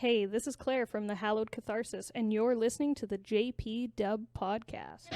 Hey, this is Claire from the Hallowed Catharsis, and you're listening to the JPDUB podcast.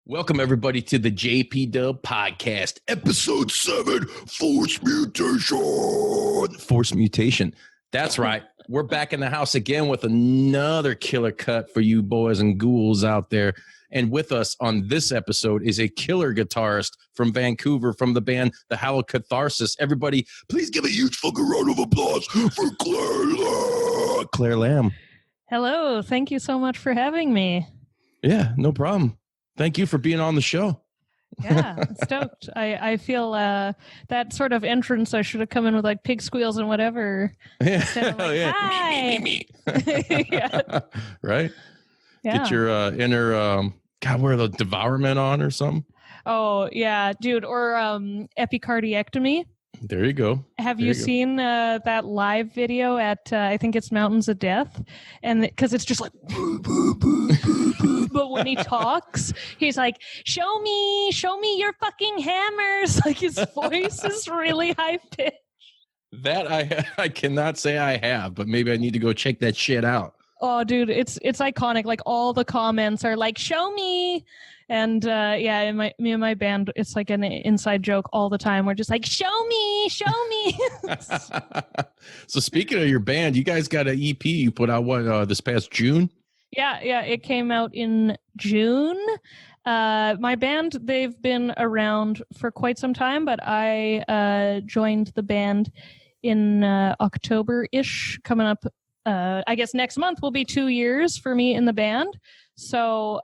Welcome, everybody, to the JPDUB podcast, episode 7, Force Mutation. Force Mutation. That's right. We're back in the house again with another killer cut for you boys and ghouls out there. And with us on this episode is a killer guitarist from Vancouver from the band The Hallowed Catharsis. Everybody, please give a huge fucking round of applause for Claire Lamb. Hello, thank you so much for having me. Yeah, no problem. Thank you for being on the show. Yeah, stoked. I feel that sort of entrance, I should have come in with like pig squeals and whatever. Yeah. Like, yeah. Hi. Yeah. Right? Yeah. Get your inner, God, where the devourment on or something? Oh, yeah, dude. Or epicardiectomy. There you go. Have you seen that live video at, I think it's Mountains of Death? And because it's just like, but when he talks, he's like, show me your fucking hammers. Like his voice is really high pitched. That I cannot say I have, but maybe I need to go check that shit out. Oh, dude, it's iconic. Like all the comments are like, show me. And yeah, me and my band, it's like an inside joke all the time. We're just like, show me. So speaking of your band, you guys got an EP you put out this past June? Yeah, it came out in June. My band, they've been around for quite some time, but I joined the band in October-ish, coming up. I guess next month will be 2 years for me in the band. So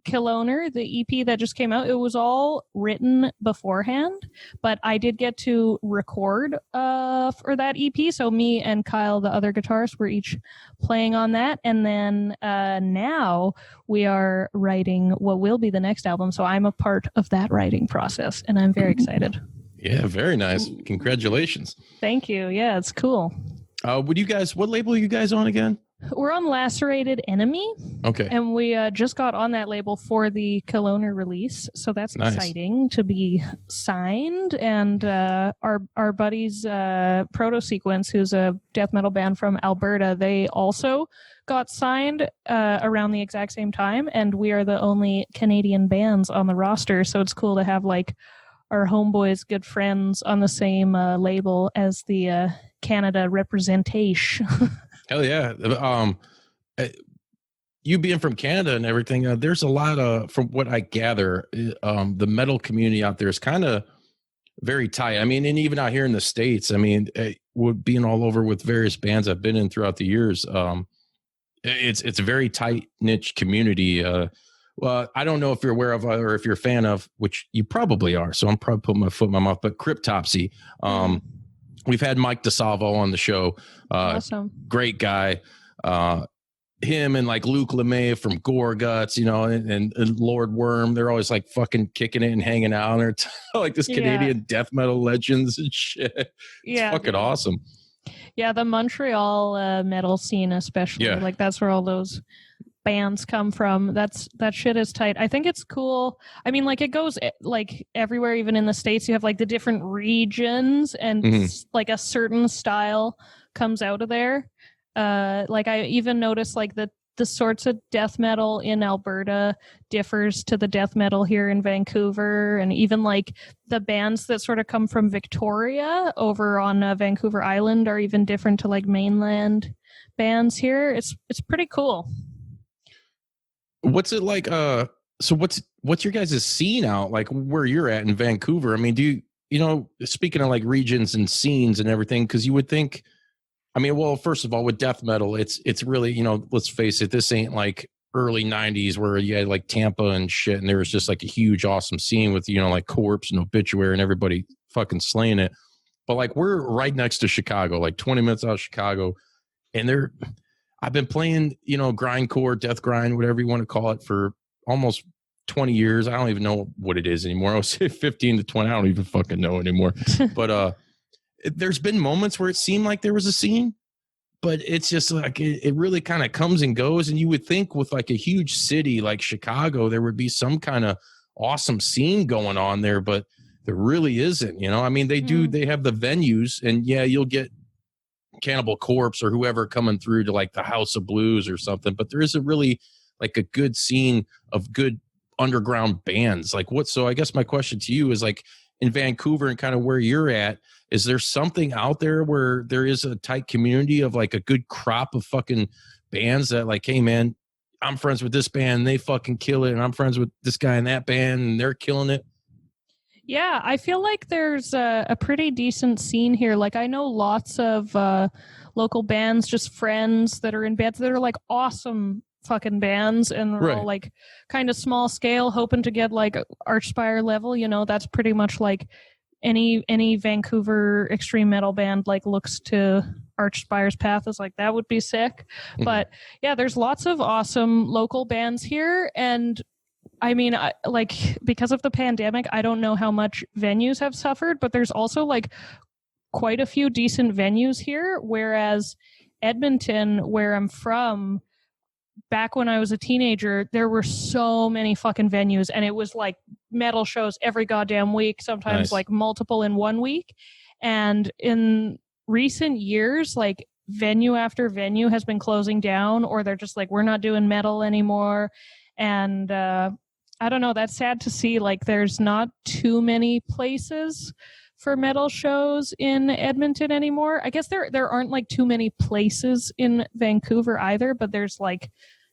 Killoner, the EP that just came out, it was all written beforehand, but I did get to record for that EP. So me and Kyle, the other guitarist, were each playing on that. And then now we are writing what will be the next album. So I'm a part of that writing process, and I'm very excited. Yeah, very nice. Congratulations. Thank you. Yeah, it's cool. What label are you guys on again? We're on Lacerated Enemy. Okay. And we just got on that label for the Killoner release. So that's nice. Exciting to be signed. And our buddies, Proto Sequence, who's a death metal band from Alberta, they also got signed around the exact same time. And we are the only Canadian bands on the roster. So it's cool to have like our homeboys, good friends on the same label as the Canada representation. Hell yeah. You being from Canada and everything, there's a lot of, from what I gather, the metal community out there is kind of very tight. I mean, and even out here in the States, I mean, being all over with various bands I've been in throughout the years, it's a very tight niche community. Well, I don't know if you're aware of or if you're a fan of, which you probably are. So I'm probably putting my foot in my mouth, but Cryptopsy. We've had Mike DeSalvo on the show. Awesome. Great guy. Him and like Luke LeMay from Gore Guts, you know, and Lord Worm. They're always like fucking kicking it and hanging out. And they're like this Canadian death metal legends and shit. It's fucking awesome. Yeah, the Montreal metal scene especially. Yeah. Like that's where all those bands come from. That shit is tight. I think it's cool. I mean, like it goes like everywhere, even in the States. You have like the different regions, and like a certain style comes out of there. Like I even noticed like the sorts of death metal in Alberta differs to the death metal here in Vancouver, and even like the bands that sort of come from Victoria over on Vancouver Island are even different to like mainland bands here. It's pretty cool. What's it like? So what's your guys' scene out like where you're at in Vancouver? I mean, do you know, speaking of like regions and scenes and everything, because you would think I mean, well, first of all, with death metal, it's really, you know, let's face it, this ain't like early 90s where you had like Tampa and shit, and there was just like a huge awesome scene with, you know, like Corpse and Obituary and everybody fucking slaying it. But like we're right next to Chicago, like 20 minutes out of Chicago, and I've been playing, you know, grindcore, death grind, whatever you want to call it, for almost 20 years. I don't even know what it is anymore. I was 15 to 20. I don't even fucking know anymore. But there's been moments where it seemed like there was a scene, but it's just like it really kind of comes and goes. And you would think with like a huge city like Chicago, there would be some kind of awesome scene going on there, but there really isn't. You know, I mean, they have the venues, and yeah, you'll get Cannibal Corpse or whoever coming through to like the House of Blues or something, but there isn't really like a good scene of good underground bands. Like what? So I guess my question to you is like, in Vancouver and kind of where you're at, is there something out there where there is a tight community of like a good crop of fucking bands that like, hey man, I'm friends with this band, they fucking kill it, and I'm friends with this guy in that band and they're killing it? Yeah, I feel like there's a pretty decent scene here. Like I know lots of local bands, just friends that are in bands that are like awesome fucking bands, and they're all like kind of small scale, hoping to get like Archspire level. You know, that's pretty much like any Vancouver extreme metal band like looks to Archspire's path is like, that would be sick. But yeah, there's lots of awesome local bands here, and I mean, like because of the pandemic, I don't know how much venues have suffered, but there's also like quite a few decent venues here, whereas Edmonton, where I'm from, back when I was a teenager, there were so many fucking venues, and it was like metal shows every goddamn week, sometimes like multiple in 1 week. And in recent years, like venue after venue has been closing down, or they're just like, we're not doing metal anymore. And I don't know, that's sad to see. Like there's not too many places for metal shows in Edmonton anymore. I guess there aren't like too many places in Vancouver either, but there's like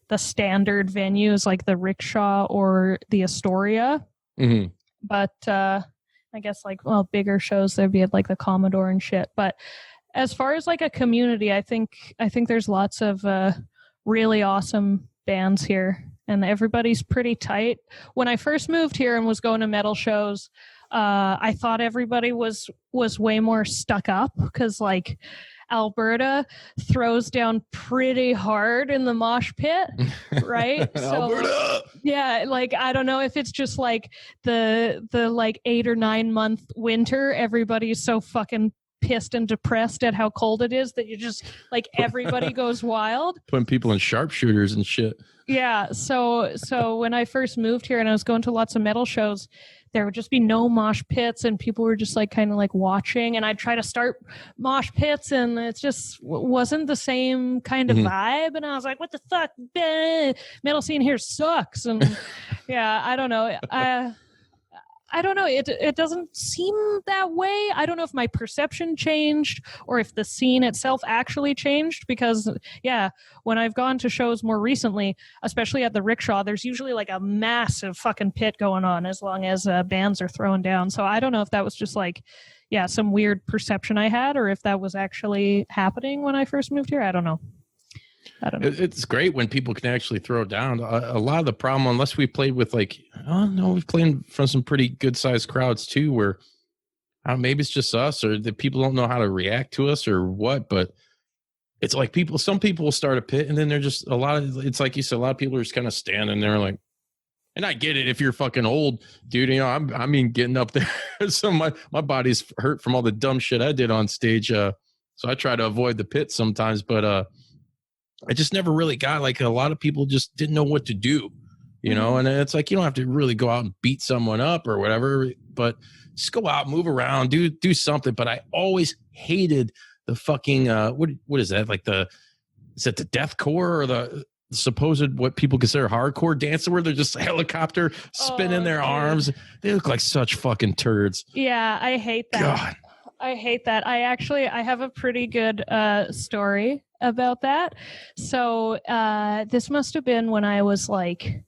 the standard venues like the Rickshaw or the Astoria. But I guess like, well, bigger shows there'd be at like the Commodore and shit. But as far as like a community, I think there's lots of really awesome bands here, and everybody's pretty tight. When I first moved here and was going to metal shows, I thought everybody was way more stuck up, because like Alberta throws down pretty hard in the mosh pit, right? Alberta! So yeah, like I don't know if it's just like the like 8 or 9 month winter, everybody's so fucking pissed and depressed at how cold it is that you just like everybody goes wild, putting people in sharpshooters and shit. Yeah, so when I first moved here and I was going to lots of metal shows, there would just be no mosh pits, and people were just like kind of like watching, and I'd try to start mosh pits, and it just wasn't the same kind of vibe. And I was like, what the fuck? Metal scene here sucks. And yeah, I don't know. I don't know. It doesn't seem that way. I don't know if my perception changed or if the scene itself actually changed, because yeah, when I've gone to shows more recently, especially at the Rickshaw, there's usually like a massive fucking pit going on as long as bands are throwing down. So I don't know if that was just like, yeah, some weird perception I had, or if that was actually happening when I first moved here. I don't know. It's great when people can actually throw down. A lot of the problem, unless we played with like, oh no, we've played from some pretty good sized crowds too, where maybe it's just us, or that people don't know how to react to us or what. But it's like some people will start a pit, and then they're just it's like you said, a lot of people are just kind of standing there like, and I get it if you're fucking old, dude. You know, I mean, getting up there, so my body's hurt from all the dumb shit I did on stage. So I try to avoid the pit sometimes, but I just never really got, like, a lot of people just didn't know what to do, you know, and it's like, you don't have to really go out and beat someone up or whatever, but just go out, move around, do something. But I always hated the fucking, what is that? Like is it the deathcore or the supposed, what people consider hardcore dancer, where they're just a helicopter spinning their arms? They look like such fucking turds. Yeah, I hate that. God. I hate that. I have a pretty good story about that. So this must have been when I was like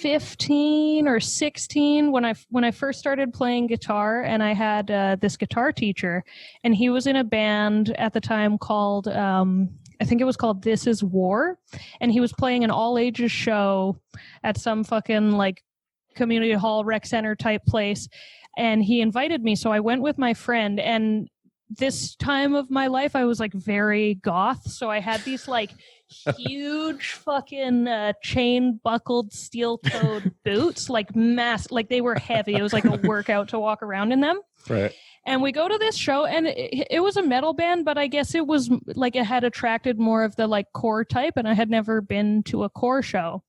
15 or 16 when I first started playing guitar, and I had this guitar teacher, and he was in a band at the time called I think it was called This Is War, and he was playing an all ages show at some fucking like community hall rec center type place, and he invited me, so I went with my friend. And this time of my life I was like very goth, so I had these like huge fucking chain buckled steel toed boots, like like they were heavy. It was like a workout to walk around in them. Right. And we go to this show, and it was a metal band, but I guess it was like it had attracted more of the like core type, and I had never been to a core show.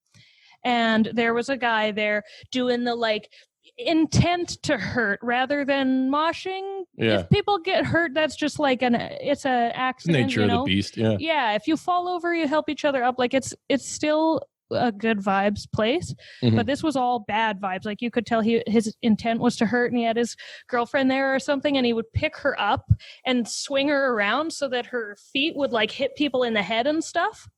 And there was a guy there doing the like intent to hurt rather than moshing. Yeah. If people get hurt, that's just like it's a accident. Nature of the beast. Yeah. Yeah. If you fall over, you help each other up. Like it's still a good vibes place, but this was all bad vibes. Like you could tell his intent was to hurt, and he had his girlfriend there or something, and he would pick her up and swing her around so that her feet would like hit people in the head and stuff.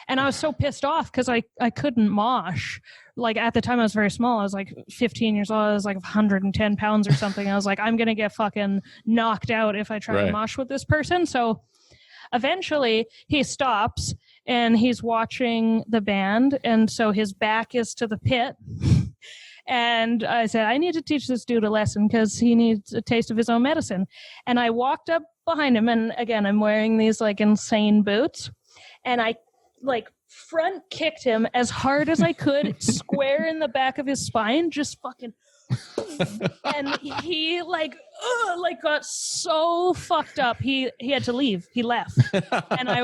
And I was so pissed off because I couldn't mosh. Like at the time I was very small. I was like 15 years old. I was like 110 pounds or something. I was like, I'm going to get fucking knocked out if I try to mosh with this person. So eventually he stops and he's watching the band. And so his back is to the pit. And I said, I need to teach this dude a lesson because he needs a taste of his own medicine. And I walked up behind him. And again, I'm wearing these like insane boots. And I like front kicked him as hard as I could, square in the back of his spine, just fucking. And he like got so fucked up. He had to leave. He left, and I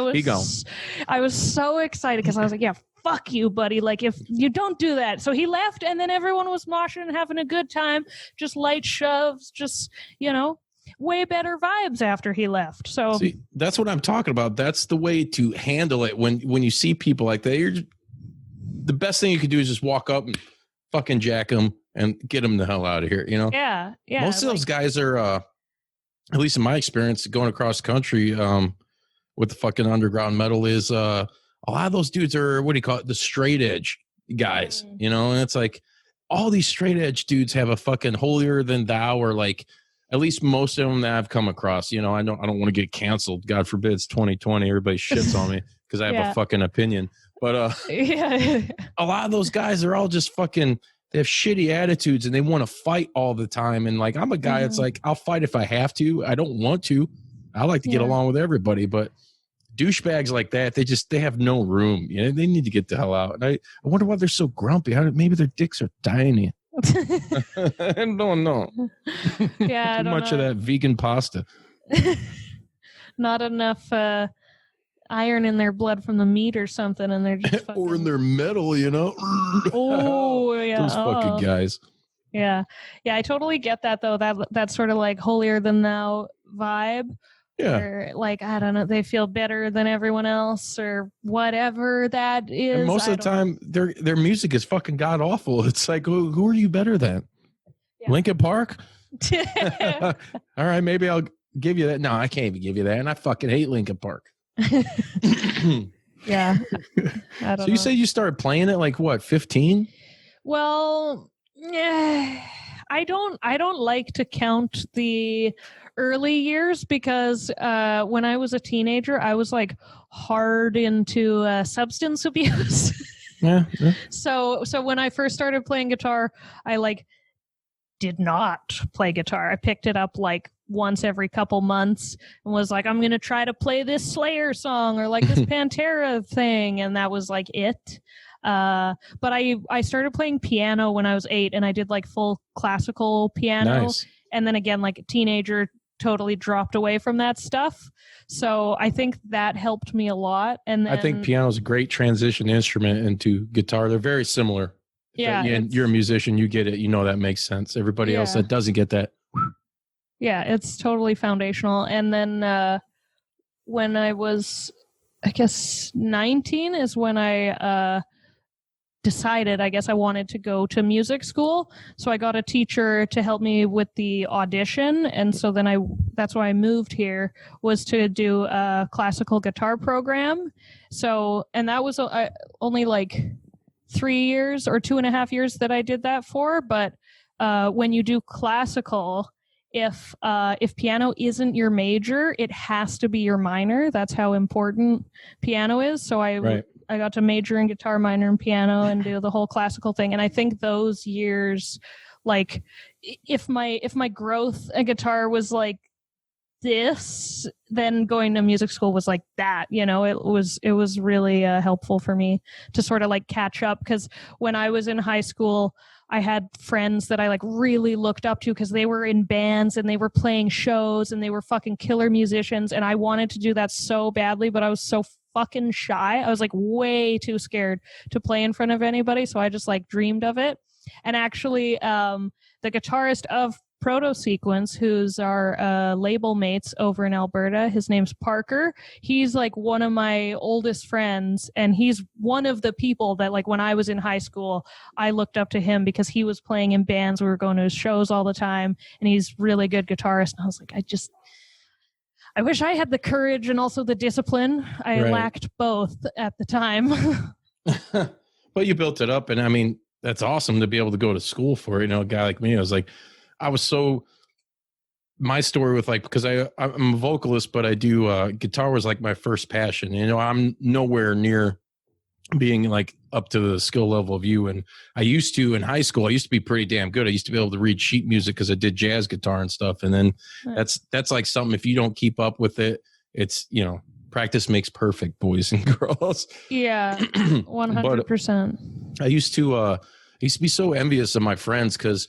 was so excited because I was like, yeah, fuck you, buddy. Like if you don't do that. So he left, and then everyone was moshing and having a good time, just light shoves, just way better vibes after he left. So see, that's what I'm talking about. That's the way to handle it when you see people like that. The best thing you can do is just walk up and fucking jack them and get them the hell out of here. Yeah. Most of those guys are, at least in my experience, going across the country with the fucking underground metal is a lot of those dudes are, what do you call it, the straight edge guys. And it's like all these straight edge dudes have a fucking holier than thou, or like. At least most of them that I've come across, I don't want to get canceled. God forbid it's 2020. Everybody shits on me because I have a fucking opinion. But a lot of those guys are all just fucking, they have shitty attitudes and they want to fight all the time. And like, I'm a guy that's like, I'll fight if I have to. I don't want to. I like to get along with everybody, but douchebags like that, they have no room. They need to get the hell out. And I wonder why they're so grumpy. Maybe their dicks are tiny. I don't know. Yeah, too much of that vegan pasta. Not enough iron in their blood from the meat or something, and they're just fucking... or in their metal, Oh yeah, those fucking guys. Yeah. I totally get that though. That sort of like holier than thou vibe. Yeah. Or like, I don't know, they feel better than everyone else or whatever that is. And most of the time, their music is fucking god awful. It's like, who are you better than? Yeah. Linkin Park? All right, maybe I'll give you that. No, I can't even give you that. And I fucking hate Linkin Park. Yeah. I don't so you say you started playing it like what, 15? Well, I don't like to count the early years because when I was a teenager, I was like hard into substance abuse. Yeah. So when I first started playing guitar, I like did not play guitar. I picked it up like once every couple months and was like, I'm going to try to play this Slayer song or like this Pantera thing. And that was like it. But I started playing piano when I was 8 and I did like full classical piano. Nice. And then again, like a teenager, totally dropped away from that stuff. So I think that helped me a lot. And then, I think piano is a great transition instrument into guitar. They're very similar. Yeah. And you're a musician, you get it. That makes sense. Everybody else that doesn't get that. Yeah, it's totally foundational. And then when I was, I guess, 19 is when I decided, I guess I wanted to go to music school. So I got a teacher to help me with the audition. And so then that's why I moved here, was to do a classical guitar program. So, and that was only like 3 years or 2.5 years that I did that for. But when you do classical, if piano isn't your major, it has to be your minor. That's how important piano is. So I got to major in guitar, minor in piano, and do the whole classical thing. And I think those years, like, if my growth at guitar was like this, then going to music school was like that. It was really helpful for me to sort of like catch up, because when I was in high school, I had friends that I like really looked up to because they were in bands and they were playing shows and they were fucking killer musicians, and I wanted to do that so badly, but I was so fucking shy. I was like way too scared to play in front of anybody, so I just like dreamed of it. And actually, the guitarist of Proto Sequence, who's our label mates over in Alberta, his name's Parker. He's like one of my oldest friends, and he's one of the people that, like, when I was in high school, I looked up to him because he was playing in bands. We were going to his shows all the time, and he's really good guitarist. And I was like, I wish I had the courage and also the discipline. I lacked both at the time. But you built it up, and I mean, that's awesome to be able to go to school for it. A guy like me, my story with, like, because I'm a vocalist, but I do guitar was like my first passion. I'm nowhere near being like up to the skill level of you. And I used to, in high school, I used to be pretty damn good. I used to be able to read sheet music because I did jazz guitar and stuff. And then that's like something, if you don't keep up with it, it's, practice makes perfect, boys and girls. Yeah, 100%. I used to be so envious of my friends, because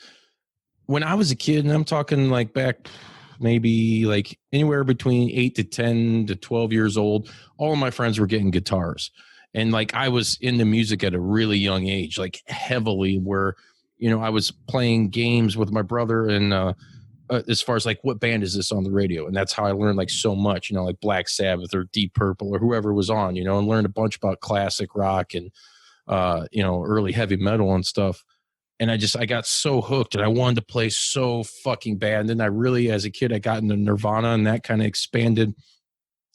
when I was a kid, and I'm talking like back maybe like anywhere between 8 to 10 to 12 years old, all of my friends were getting guitars. And like I was into music at a really young age, like heavily, where, I was playing games with my brother, and as far as like, what band is this on the radio? And that's how I learned like so much, like Black Sabbath or Deep Purple or whoever was on, and learned a bunch about classic rock and, early heavy metal and stuff. And I got so hooked, and I wanted to play so fucking bad. And then I really, as a kid, I got into Nirvana, and that kind of expanded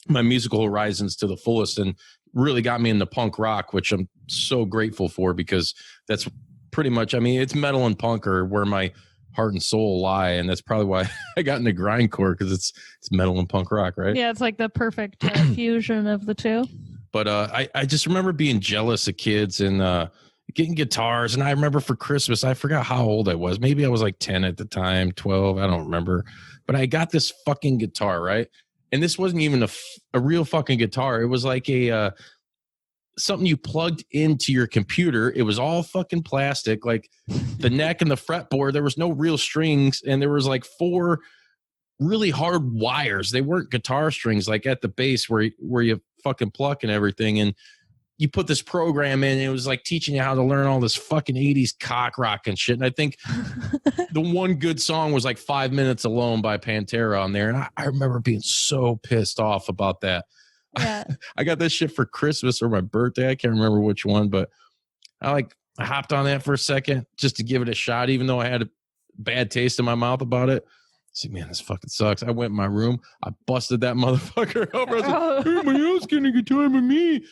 my musical horizons to the fullest and really got me into punk rock, which I'm so grateful for, because that's pretty much, I mean, it's metal and punk are where my heart and soul lie. And that's probably why I got into grindcore, because it's metal and punk rock, right? Yeah, it's like the perfect fusion of the two. But I just remember being jealous of kids and getting guitars. And I remember for Christmas, I forgot how old I was. Maybe I was like 10 at the time, 12. I don't remember. But I got this fucking guitar, right? And this wasn't even a real fucking guitar. It was like a something you plugged into your computer. It was all fucking plastic, like the neck and the fretboard. There was no real strings, and there was like 4 really hard wires. They weren't guitar strings like at the base where you fucking pluck and everything. And you put this program in, and it was like teaching you how to learn all this fucking 80s cock rock and shit. And I think the one good song was like 5 Minutes Alone by Pantera on there. And I remember being so pissed off about that. Yeah. I got this shit for Christmas or my birthday. I can't remember which one, but I hopped on that for a second just to give it a shot, even though I had a bad taste in my mouth about it. See, man, this fucking sucks. I went in my room. I busted that motherfucker up. I was like, hey, my else getting a guitar with me.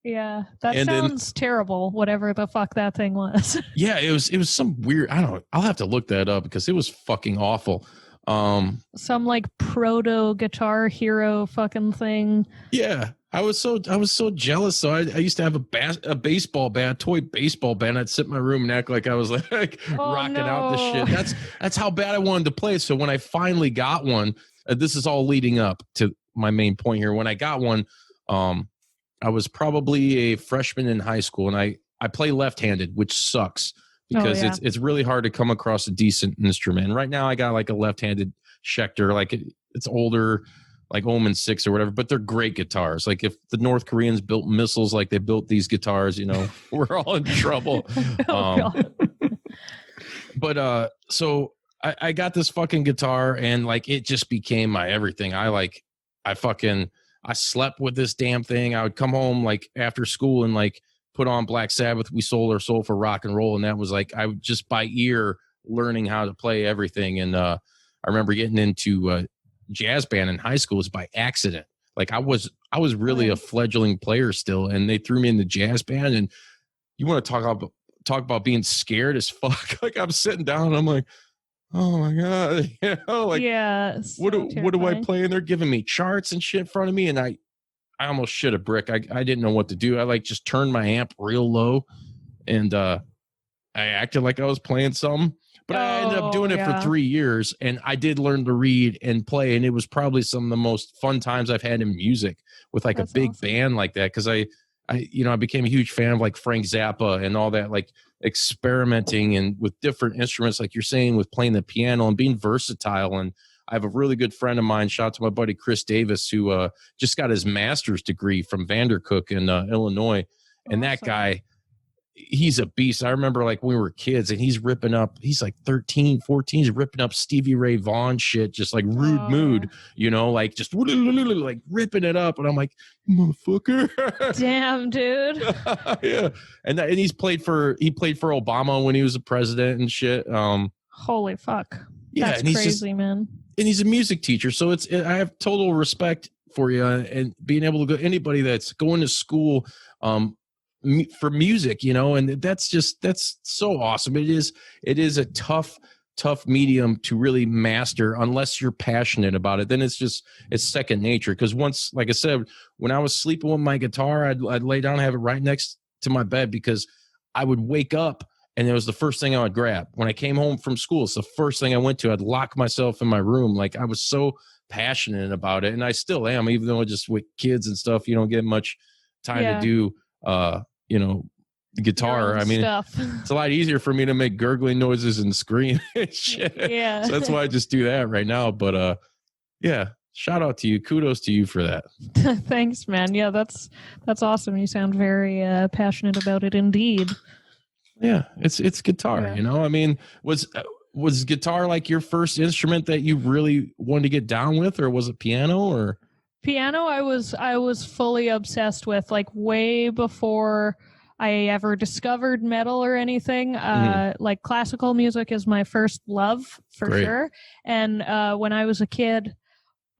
Yeah, that sounds terrible, whatever the fuck that thing was. Yeah, it was some weird, I don't know. I'll have to look that up because it was fucking awful. Some like proto Guitar Hero fucking thing. Yeah, I was so jealous. So I used to have a baseball bat, toy baseball bat. I'd sit in my room and act like I was like rocking out the shit. That's how bad I wanted to play. So when I finally got one, this is all leading up to my main point here. When I got one, I was probably a freshman in high school, and I play left-handed, which sucks because it's really hard to come across a decent instrument. And right now I got like a left-handed Schecter, like it's older, like Omen 6 or whatever, but they're great guitars. Like if the North Koreans built missiles like they built these guitars, we're all in trouble. But so I got this fucking guitar, and like it just became my everything. I slept with this damn thing. I would come home like after school and like put on Black Sabbath, We Sold Our Soul for Rock and Roll. And that was like, I would just by ear learning how to play everything. And I remember getting into jazz band in high school was by accident. Like I was really a fledgling player still. And they threw me in the jazz band, and you want to talk about being scared as fuck. Like I'm sitting down and I'm like, oh my God, like yeah, what do I terrifying. play? And they're giving me charts and shit in front of me, and I almost shit a brick. I didn't know what to do. I like just turned my amp real low, and I acted like I was playing something. But I ended up doing it for 3 years, and I did learn to read and play, and it was probably some of the most fun times I've had in music with like a big band like that. Because I became a huge fan of like Frank Zappa and all that, like experimenting and with different instruments, like you're saying, with playing the piano and being versatile. And I have a really good friend of mine, shout out to my buddy Chris Davis, who just got his master's degree from Vandercook in Illinois. And that guy, he's a beast. I remember like when we were kids, and he's like 13, 14, he's ripping up Stevie Ray Vaughan shit, just like Rude Mood, like just like ripping it up. And I'm like, motherfucker. Damn, dude. Yeah. And he played for Obama when he was a president and shit. Holy fuck. Yeah. That's crazy, man. And he's a music teacher. So I have total respect for you, and being able to go, anybody that's going to school, for music, and that's so awesome. It is a tough medium to really master unless you're passionate about it. Then it's second nature. Because once, like I said, when I was sleeping with my guitar, I'd lay down and have it right next to my bed, because I would wake up and it was the first thing I would grab. When I came home from school, it's the first thing I went to. I'd lock myself in my room. Like I was so passionate about it, and I still am, even though just with kids and stuff, you don't get much time to do the guitar. I mean, it's a lot easier for me to make gurgling noises and scream and shit. Yeah. So that's why I just do that right now. But yeah, shout out to you. Kudos to you for that. Thanks, man. Yeah, that's awesome. You sound very passionate about it indeed. Yeah, it's guitar, I mean, was guitar like your first instrument that you really wanted to get down with, or was it piano? Or piano, I was fully obsessed with, like way before I ever discovered metal or anything. Like classical music is my first love for sure. And when I was a kid,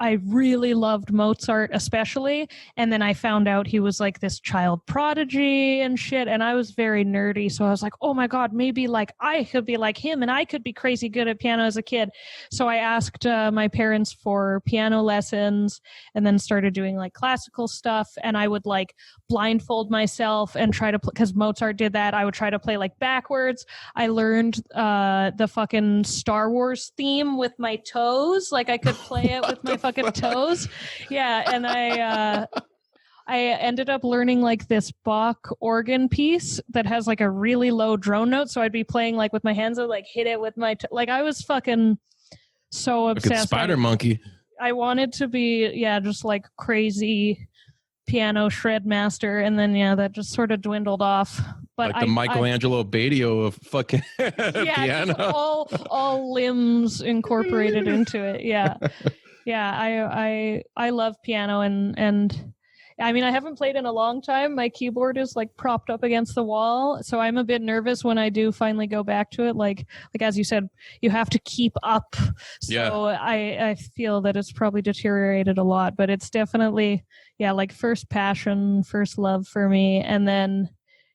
I really loved Mozart, especially. And then I found out he was like this child prodigy and shit. And I was very nerdy. So I was like, oh my God, maybe like I could be like him and I could be crazy good at piano as a kid. So I asked my parents for piano lessons, and then started doing like classical stuff. And I would like blindfold myself and try to play, because Mozart did that. I would try to play like backwards. I learned the fucking Star Wars theme with my toes. Like I could play it with my fucking toes. Yeah. And I ended up learning like this Bach organ piece that has like a really low drone note. So I'd be playing like with my hands, I'd like hit it with my like I was fucking so obsessed. Like a spider monkey. I wanted to be just like crazy piano shred master, and then that just sort of dwindled off. But like the Michelangelo Badio of fucking piano. all limbs incorporated into it. Yeah. I love piano, and I mean, I haven't played in a long time. My keyboard is like propped up against the wall, so I'm a bit nervous when I do finally go back to it. Like as you said, you have to keep up. So I feel that it's probably deteriorated a lot, but it's definitely like first passion, first love for me. And then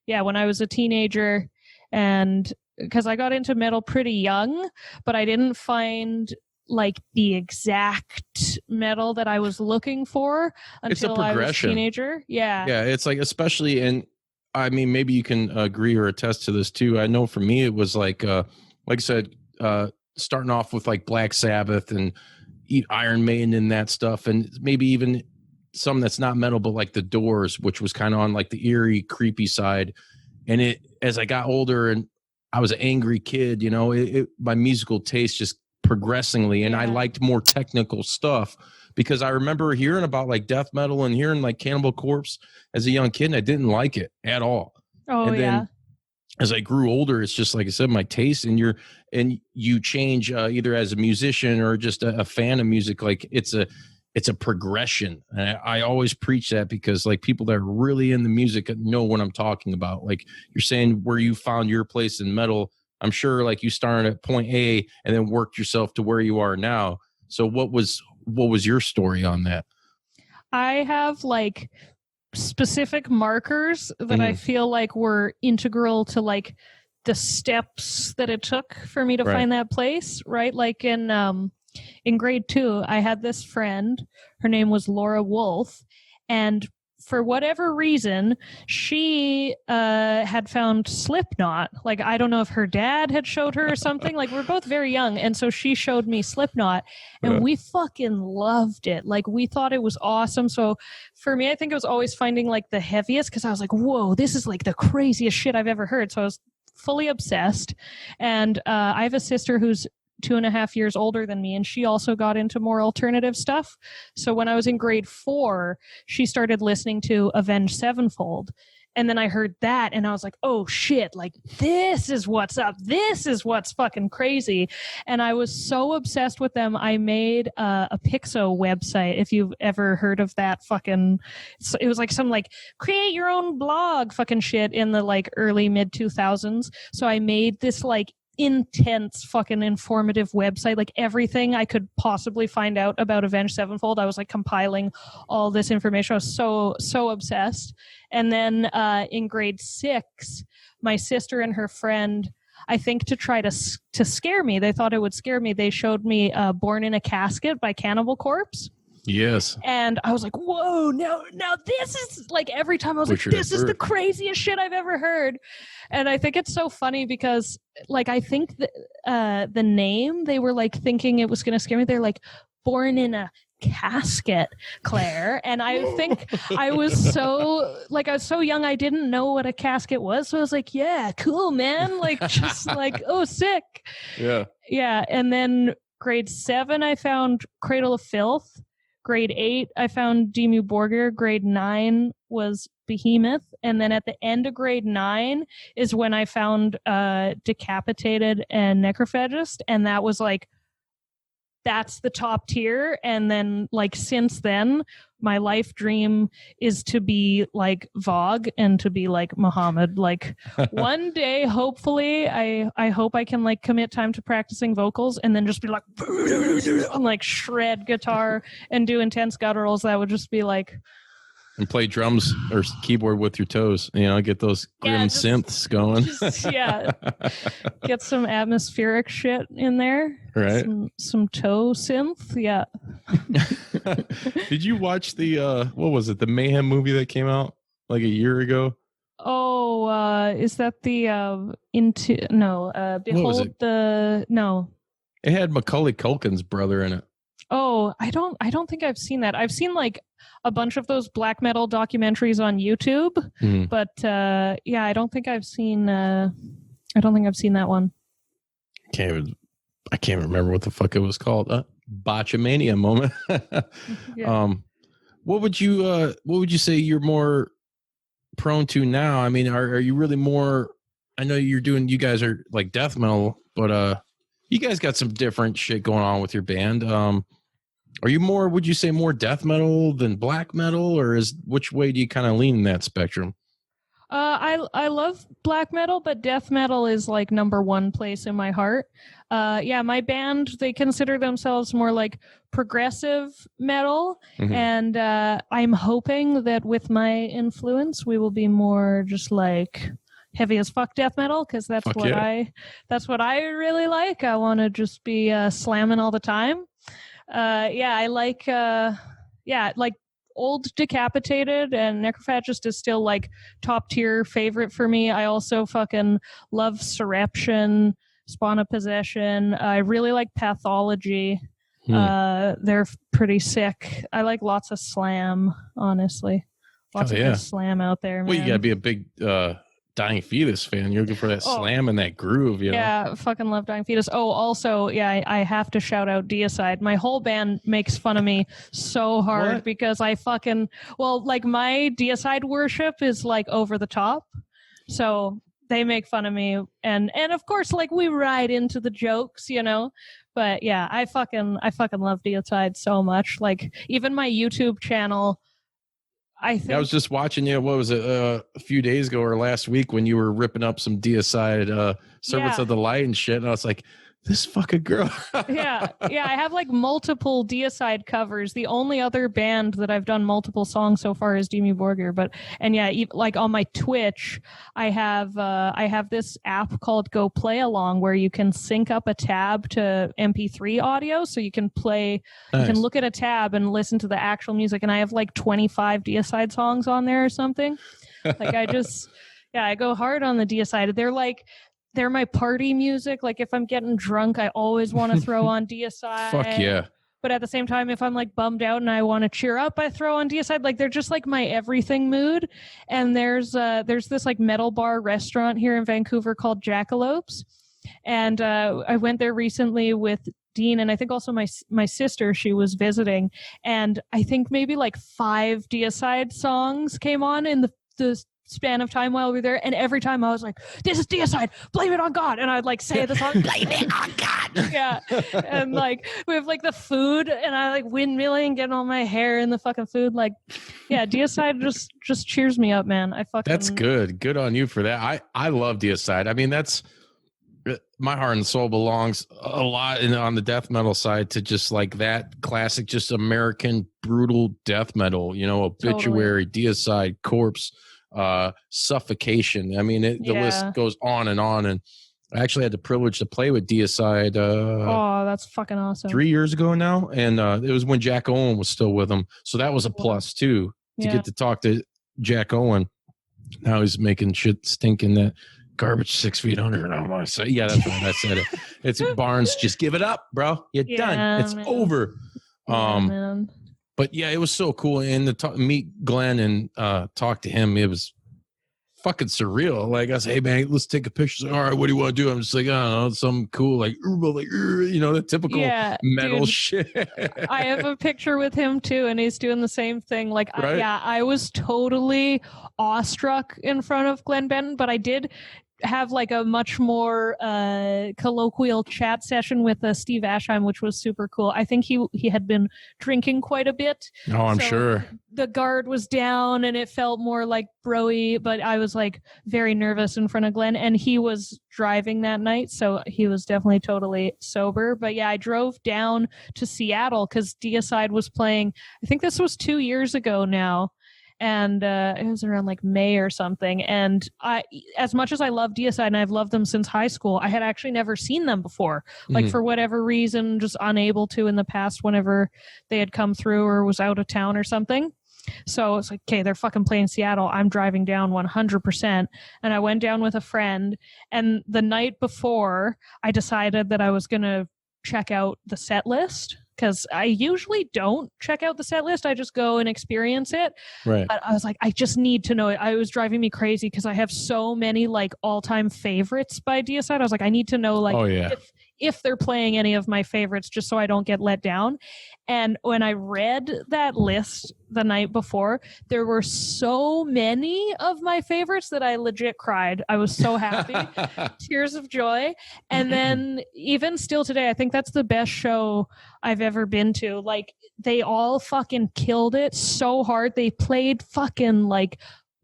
when I was a teenager, and because I got into metal pretty young, but I didn't find like the exact metal that I was looking for until I was a teenager. Yeah, it's like, especially, and I mean, maybe you can agree or attest to this too. I know for me, it was like I said, starting off with like Black Sabbath and Iron Maiden and that stuff, and maybe even some that's not metal, but like the Doors, which was kind of on like the eerie, creepy side. And as I got older and I was an angry kid, my musical taste just progressively, and I liked more technical stuff, because I remember hearing about like death metal and hearing like Cannibal Corpse as a young kid, and I didn't like it at all. Then as I grew older, it's just like I said, my taste, and you change either as a musician or just a fan of music. Like it's a progression. And I always preach that, because like people that are really in the music know what I'm talking about. Like you're saying, where you found your place in metal, I'm sure like you started at point A and then worked yourself to where you are now. So what was your story on that? I have like specific markers that I feel like were integral to like the steps that it took for me to find that place, right? Like in grade 2, I had this friend, her name was Laura Wolf, and for whatever reason, she had found Slipknot. Like, I don't know if her dad had showed her or something. Like, we're both very young, and so she showed me Slipknot, and we fucking loved it. Like, we thought it was awesome. So for me, I think it was always finding like the heaviest, because I was like, whoa, this is like the craziest shit I've ever heard. So I was fully obsessed. And I have a sister who's 2.5 years older than me, and she also got into more alternative stuff. So when I was in grade 4, she started listening to Avenged Sevenfold, and then I heard that, and I was like, oh shit, like this is what's up, this is what's fucking crazy. And I was so obsessed with them, I made a Pixo website, if you've ever heard of that fucking, it was like some like create your own blog fucking shit in the like early mid 2000s. So I made this like intense fucking informative website, like everything I could possibly find out about Avenged Sevenfold. I was like compiling all this information. I was so obsessed. And then in grade 6, my sister and her friend, I think to try to scare me, they thought it would scare me, they showed me Born in a Casket by Cannibal Corpse. Yes. And I was like, whoa, now this is like, every time I was like, this is the craziest shit I've ever heard. And I think it's so funny because like, I think the name, they were like thinking it was going to scare me. They're like, Born in a Casket, Claire. And I think I was so young, I didn't know what a casket was. So I was like, yeah, cool, man. Like, just like, oh, sick. Yeah. Yeah. And then grade 7, I found Cradle of Filth. Grade 8, I found Dimmu Borgir. Grade 9 was Behemoth. And then at the end of grade 9 is when I found Decapitated and Necrophagist. And that was like, that's the top tier. And then like since then, my life dream is to be like Vogue and to be like Muhammad. Like one day, hopefully, I hope I can like commit time to practicing vocals and then just be like, and like shred guitar and do intense gutturals. That would just be like. And play drums or keyboard with your toes, get those grim synths going. Get some atmospheric shit in there. Right. Some toe synth. Yeah. Did you watch the, what was it? The Mayhem movie that came out like a year ago? Oh, is that the, Behold no. It had Macaulay Culkin's brother in it. Oh, I don't think I've seen that. I've seen like a bunch of those black metal documentaries on YouTube, but I don't think I've seen that one. I can't remember what the fuck it was called. Botchamania moment. Yeah. What would you say you're more prone to now? I mean, are you really more? I know you guys are like death metal, but you guys got some different shit going on with your band. Are you more, would you say more death metal than black metal, or which way do you kind of lean in that spectrum? I love black metal, but death metal is like number 1 place in my heart. My band, they consider themselves more like progressive metal. And I'm hoping that with my influence, we will be more just like heavy as fuck death metal, because that's what I really like. I want to just be slamming all the time. I like like old Decapitated and Necrophagist is still like top tier favorite for me. I also fucking love Surreption, Spawn of Possession. I really like Pathology. They're pretty sick. I like lots of slam, honestly. Lots of good slam out there, man. Well, you gotta be a big Dying Fetus fan. You're looking for that slam and that groove, you know? Yeah, fucking love Dying Fetus. Oh, also, I have to shout out Deicide. My whole band makes fun of me so hard because I fucking, like my Deicide worship is like over the top. So they make fun of me. And of course, like we ride into the jokes, But yeah, I fucking love Deicide so much. Like even my YouTube channel, I was just watching you. What was it? A few days ago or last week when you were ripping up some Deicide Servants of the Light and shit. And I was like, this fucking girl. yeah. I have like multiple Deicide covers. The only other band that I've done multiple songs so far is Dimmu Borgir. Like on my Twitch, I have this app called Go Play Along where you can sync up a tab to MP3 audio, so you can play. Nice. You can look at a tab and listen to the actual music. And I have like 25 Deicide songs on there or something. Like I go hard on the Deicide. They're my party music. Like if I'm getting drunk, I always want to throw on Deicide. Fuck yeah. But at the same time, if I'm like bummed out and I want to cheer up, I throw on Deicide. Like they're just like my everything mood. And there's this like metal bar restaurant here in Vancouver called Jackalopes. And I went there recently with Dean, and I think also my sister, she was visiting. And I think maybe like 5 Deicide songs came on in the span of time while we were there, and every time I was like, this is Deicide, blame it on God, and I'd like say the song, blame it on God. Yeah. And like we have like the food, and I like windmilling, getting all my hair in the fucking food. Like, yeah, Deicide just cheers me up, man. That's good on you for that. I love Deicide. I mean, that's my heart and soul belongs a lot on the death metal side to just like that classic, just American brutal death metal, Obituary, totally. Deicide, Corpse, Suffocation. I mean, the list goes on. And I actually had the privilege to play with Deicide. Oh, that's fucking awesome. 3 years ago now. And it was when Jack Owen was still with him. So that was a plus too, to get to talk to Jack Owen. Now he's making shit stink in that garbage 6 feet under. And I want to say, yeah, that's right. I said it. It's Barnes. Just give it up, bro. You're done. It's over. Man. But yeah, it was so cool. And to meet Glenn and talk to him, it was fucking surreal. Like I said, hey man, let's take a picture. Like, all right, what do you want to do? I'm just like, I don't know, some cool like the typical metal shit. I have a picture with him too, and he's doing the same thing. Like, right? I was totally awestruck in front of Glenn Benton, but I did have like a much more colloquial chat session with Steve Ashheim, which was super cool. I think he had been drinking quite a bit. Oh, I'm sure. The guard was down and it felt more like bro-y, but I was like very nervous in front of Glenn, and he was driving that night, so he was definitely totally sober. But yeah, I drove down to Seattle because Deicide was playing. I think this was 2 years ago now. And it was around like May or something. And as much as I love Deicide and I've loved them since high school, I had actually never seen them before. Like for whatever reason, just unable to in the past whenever they had come through or was out of town or something. So it's like, okay, they're fucking playing Seattle. I'm driving down 100%. And I went down with a friend. And the night before, I decided that I was going to check out the set list, because I usually don't check out the set list. I just go and experience it. Right. But I was like, I just need to know it. I was driving me crazy because I have so many like all-time favorites by Deicide. I was like, I need to know like if they're playing any of my favorites, just so I don't get let down. And when I read that list the night before, there were so many of my favorites that I legit cried. I was so happy. Tears of joy. And then even still today, I think that's the best show I've ever been to. Like, they all fucking killed it so hard. They played fucking like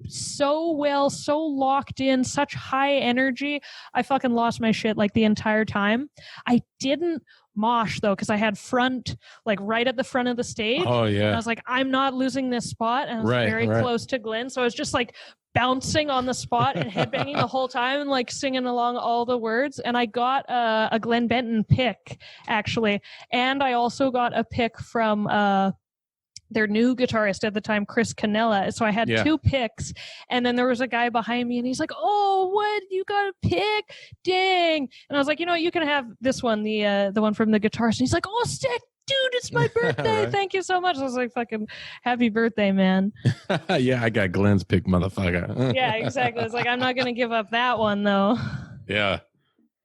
so well, so locked in, such high energy. I fucking lost my shit like the entire time. I didn't mosh though, because I had front, like right at the front of the stage. Oh yeah. And I was like, I'm not losing this spot. And I was very close to Glenn. So I was just like bouncing on the spot and headbanging the whole time and like singing along all the words. And I got a Glenn Benton pick actually. And I also got a pick from their new guitarist at the time, Chris Canella. So I had 2 picks, and then there was a guy behind me and he's like, oh, what, you got a pick? Dang. And I was like, you can have this one, the one from the guitarist. And he's like, oh, sick, dude, it's my birthday. Thank you so much. I was like, fucking happy birthday, man. Yeah, I got Glenn's pick, motherfucker. Yeah, exactly. It's like, I'm not going to give up that one though. Yeah.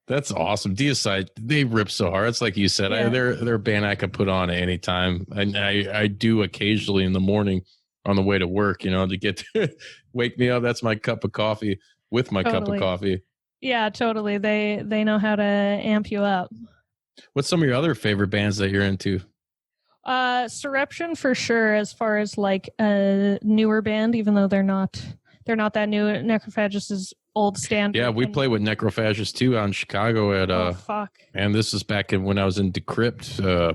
That's awesome. Deicide, they rip so hard. It's like you said, they're a band I could put on at any time. And I do occasionally in the morning on the way to work, to get to wake me up. That's my cup of coffee with my cup of coffee. Yeah, totally. They know how to amp you up. What's some of your other favorite bands that you're into? Surreption for sure, as far as like a newer band, even though they're not they're not that new. Necrophagist is old standard. Yeah, we play with Necrophagist too out in Chicago at fuck. And this is back when I was in Decrypt.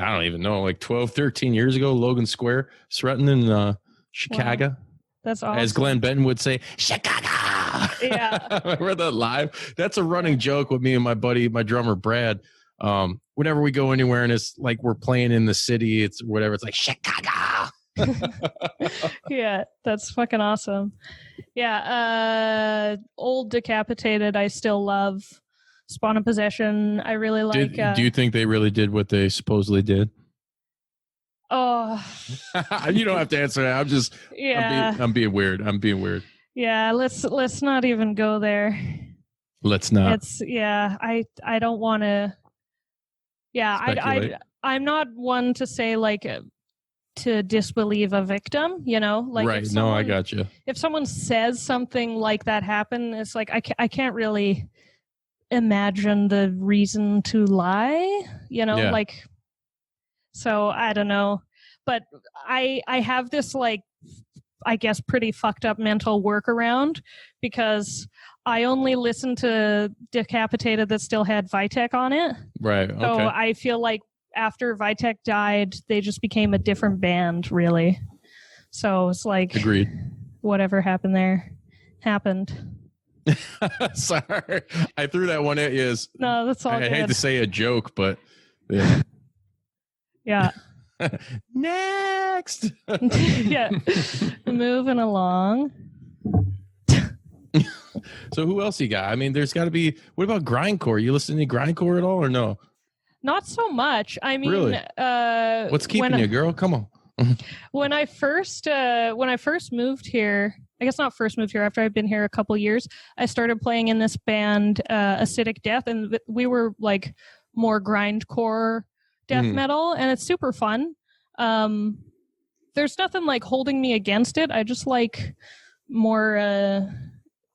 I don't even know, like 12, 13 years ago, Logan Square, Sretton in Chicago. Wow. That's awesome. As Glenn Benton would say, Chicago. Yeah. Remember that live? That's a running joke with me and my buddy, my drummer, Brad. Whenever we go anywhere and it's like we're playing in the city, it's whatever, it's like Chicago. Yeah, that's fucking awesome. Yeah, old Decapitated I still love. Spawn of Possession I really like. Do you think they really did what they supposedly did? Oh, you don't have to answer that. I'm being weird. Yeah, let's not even go there. Let's not. I don't want to. Yeah, I'm not one to say like to disbelieve a victim, you know, like right. No, I got you. If someone says something like that happened, it's like I can't really imagine the reason to lie, you know, like. So I don't know, but I have this like, I guess, pretty fucked up mental workaround because I only listened to Decapitated that still had Vitek on it. Right. Okay. So I feel like after Vitek died, they just became a different band, really. So it's like, agreed. Whatever happened there happened. Sorry, I threw that one at you. No, that's all. I hate to say a joke, but yeah. Yeah. Next. Yeah. Moving along. So who else you got? I mean, there's got to be. What about Grindcore? You listen to Grindcore at all or no? Not so much. I mean, really? What's keeping you, girl? Come on. When I first moved here, I guess not first moved here, after I've been here a couple years, I started playing in this band, Acidic Death, and we were like more grindcore death metal, and it's super fun. There's nothing like holding me against it. I just like more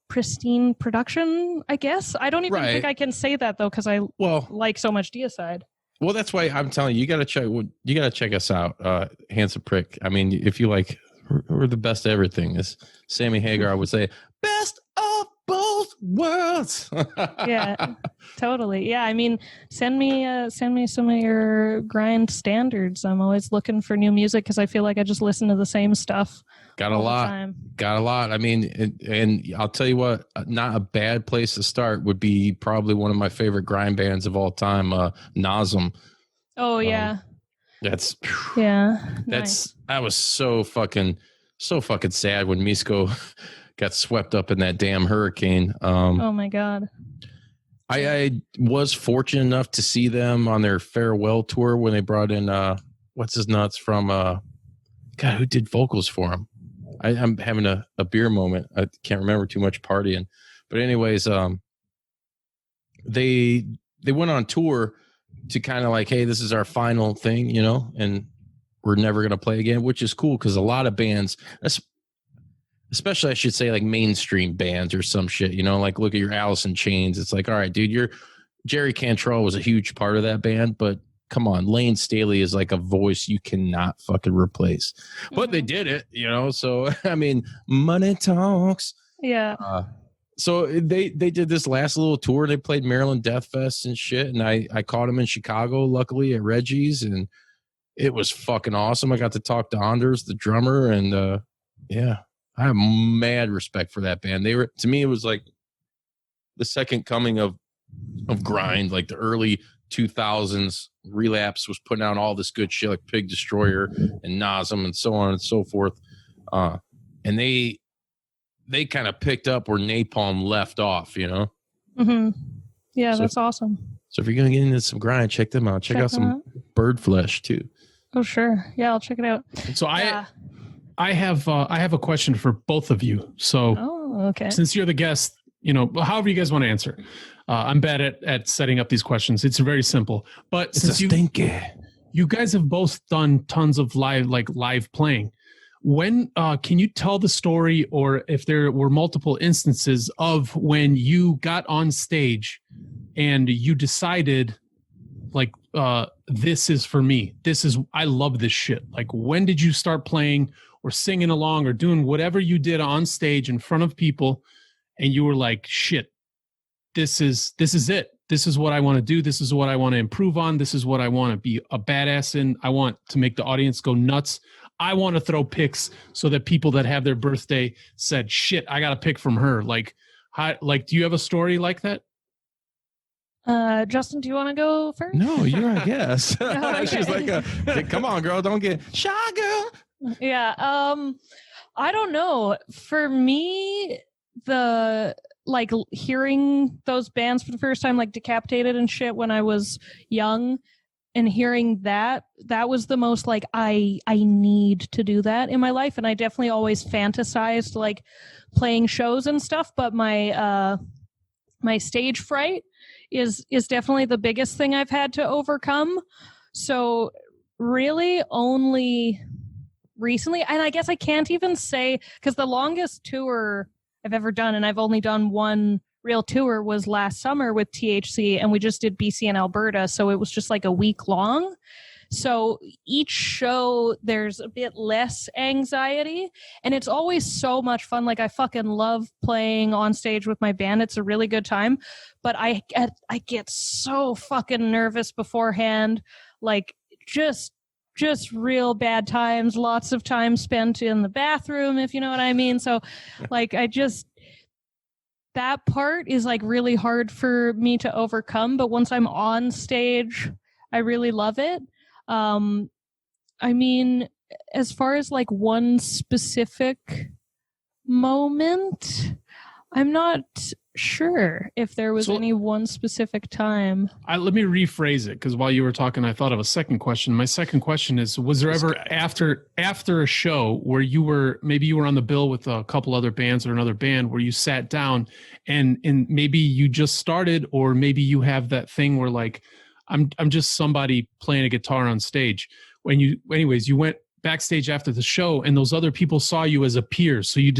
pristine production, I guess. I don't even think I can say that though, because I like so much Deicide. Well, that's why I'm telling you, you got to check us out, Handsome Prick. I mean, if you like, we're the best of everything. As Sammy Hagar would say, best of both worlds. Yeah, totally. Yeah, I mean, send me some of your grind standards. I'm always looking for new music because I feel like I just listen to the same stuff. Got a lot. I mean, and I'll tell you what, not a bad place to start would be probably one of my favorite grind bands of all time, Nasm. Oh yeah. That was so fucking sad when Misko got swept up in that damn hurricane. Oh my God. I was fortunate enough to see them on their farewell tour when they brought in what's his nuts from God, who did vocals for him? I'm having a beer moment. I can't remember too much partying. But anyways, they went on tour to kind of like, hey, this is our final thing, you know, and we're never going to play again, which is cool because a lot of bands, especially I should say like mainstream bands or some shit, you know, like look at your Alice in Chains. It's like, all right, dude, Jerry Cantrell was a huge part of that band, but come on, Lane Staley is like a voice you cannot fucking replace. But they did it, you know, so I mean, money talks. Yeah. So they did this last little tour. They played Maryland Death Fest and shit. And I caught them in Chicago, luckily at Reggie's, and it was fucking awesome. I got to talk to Anders, the drummer, and yeah, I have mad respect for that band. They were, to me, it was like the second coming of grind, like the early 2000s. Relapse was putting out all this good shit like Pig Destroyer and Nasm and so on and so forth. And they kind of picked up where Napalm left off, you know? Mm-hmm. Yeah, so that's awesome. So if you're going to get into some grind, check them out. Check out some Bird Flesh too. Oh, sure. Yeah, I'll check it out. So I have a question for both of you. So okay. Since you're the guest, you know, however you guys want to answer. I'm bad at setting up these questions. It's very simple. But since you guys have both done tons of live playing, when can you tell the story, or if there were multiple instances of when you got on stage and you decided like this is for me, I love this shit. Like when did you start playing, or singing along or doing whatever you did on stage in front of people, and you were like, shit, this is it. This is what I want to do. This is what I want to improve on. This is what I want to be a badass in. I want to make the audience go nuts. I want to throw picks so that people that have their birthday said, shit, I got a pick from her. Like, do you have a story like that? Justin, do you want to go first? No, you're a guess. Okay. She's like, come on, girl, don't get shy, girl. Yeah. I don't know. For me, hearing those bands for the first time, like Decapitated and shit, when I was young, and hearing that was the most like I need to do that in my life. And I definitely always fantasized like playing shows and stuff, but my stage fright is definitely the biggest thing I've had to overcome. So really only recently, and I guess I can't even say, because the longest tour I've ever done, and I've only done one real tour, was last summer with THC, and we just did BC and Alberta, so it was just like a week long. So each show there's a bit less anxiety, and it's always so much fun. Like, I fucking love playing on stage with my band. It's a really good time, but I get so fucking nervous beforehand, like just real bad times, lots of time spent in the bathroom, if you know what I mean. So like, that part is like really hard for me to overcome, but once I'm on stage, I really love it. I mean, as far as like one specific moment, I'm not sure if there was any one specific time. Let me rephrase it, because while you were talking, I thought of a second question. My second question is, was there ever after a show where you were on the bill with a couple other bands or another band where you sat down and maybe you just started, or maybe you have that thing where like, I'm just somebody playing a guitar on stage. You went backstage after the show, and those other people saw you as a peer. So you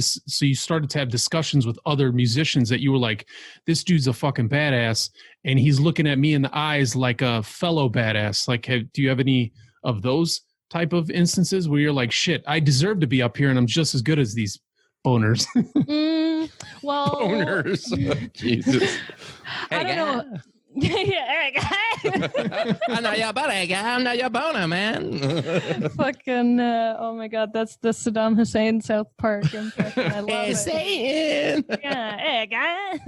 started to have discussions with other musicians that you were like, this dude's a fucking badass, and he's looking at me in the eyes like a fellow badass. Like, do you have any of those type of instances where you're like, shit, I deserve to be up here, and I'm just as good as these boners? Well, boners. Jesus. I don't know. Yeah, I know your buddy guy. I'm not your boner, man. Fucking, oh my God, that's the Saddam Hussein South Park impression. I love it. Hussein. Yeah, hey guys.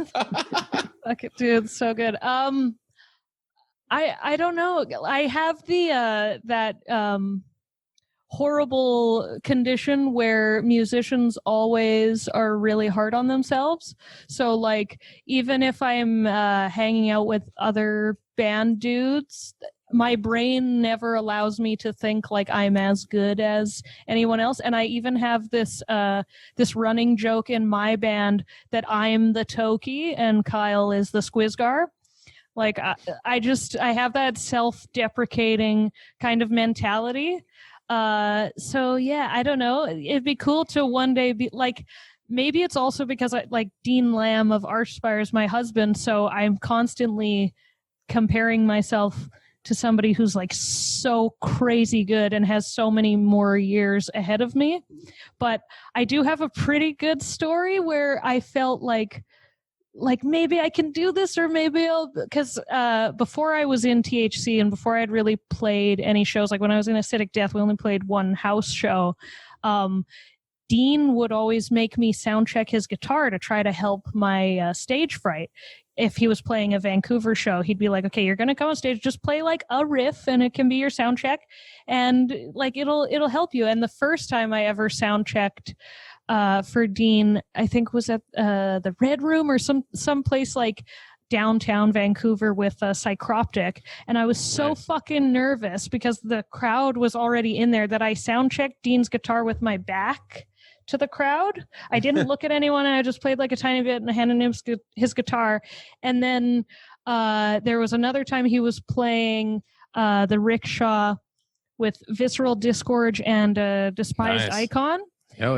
Fuck it, dude, it's so good. I don't know. I have that horrible condition where musicians always are really hard on themselves. So like, even if I'm hanging out with other band dudes, my brain never allows me to think like I'm as good as anyone else. And I even have this running joke in my band that I'm the Toki and Kyle is the Squizgar. Like, I have that self-deprecating kind of mentality. So yeah, I don't know. It'd be cool to one day be like, maybe it's also because I like Dean Lamb of Archspire is my husband. So I'm constantly comparing myself to somebody who's like so crazy good and has so many more years ahead of me. But I do have a pretty good story where I felt like maybe I can do this, or maybe because before I was in THC and before I had really played any shows, like when I was in Acidic Death, we only played one house show. Dean would always make me sound check his guitar to try to help my stage fright. If he was playing a Vancouver show, he'd be like, okay, you're going to come on stage, just play like a riff and it can be your sound check. And like, it'll help you. And the first time I ever sound checked for Dean, I think was at the Red Room or some place like downtown Vancouver with Psychroptic, and I was so fucking nervous because the crowd was already in there that I sound checked Dean's guitar with my back to the crowd. I didn't look at anyone, and I just played like a tiny bit and handed him his guitar. And then there was another time he was playing the Rickshaw with Visceral Disgorge and Despised Icon. Oh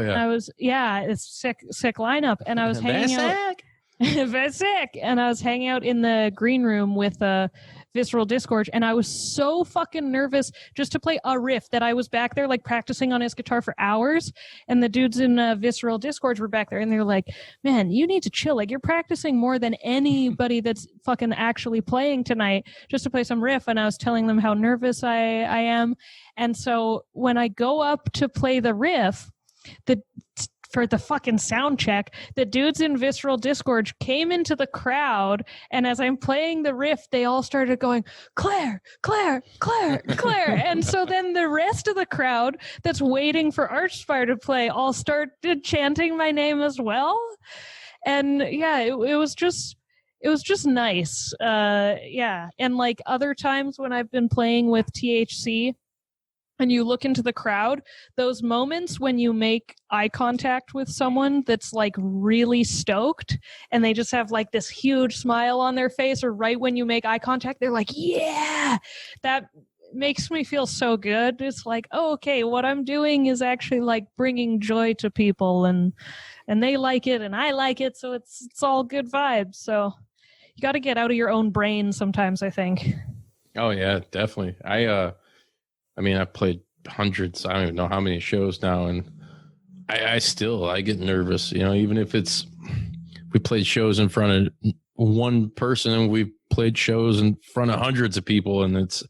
yeah! It's sick lineup, and I was hanging out. Very sick. And I was hanging out in the green room with Visceral Disgorge, and I was so fucking nervous just to play a riff that I was back there like practicing on his guitar for hours, and the dudes in Visceral Disgorge were back there, and they're like, man, you need to chill, like you're practicing more than anybody that's fucking actually playing tonight just to play some riff. And I was telling them how nervous I am, and so when I go up to play the riff, for the fucking sound check, the dudes in Visceral Disgorge came into the crowd, and as I'm playing the riff, they all started going, Claire, Claire, Claire, Claire. And so then the rest of the crowd that's waiting for Archspire to play all started chanting my name as well. And yeah, it was just nice. Yeah. And like other times when I've been playing with THC, and you look into the crowd, those moments when you make eye contact with someone that's like really stoked and they just have like this huge smile on their face, or right when you make eye contact, they're like, yeah, that makes me feel so good. It's like, oh, okay, what I'm doing is actually like bringing joy to people, and they like it and I like it. So it's all good vibes. So you got to get out of your own brain sometimes, I think. Oh yeah, definitely. I mean, I've played hundreds. I don't even know how many shows now, and I get nervous. You know, even if we played shows in front of one person, and we played shows in front of hundreds of people, and it's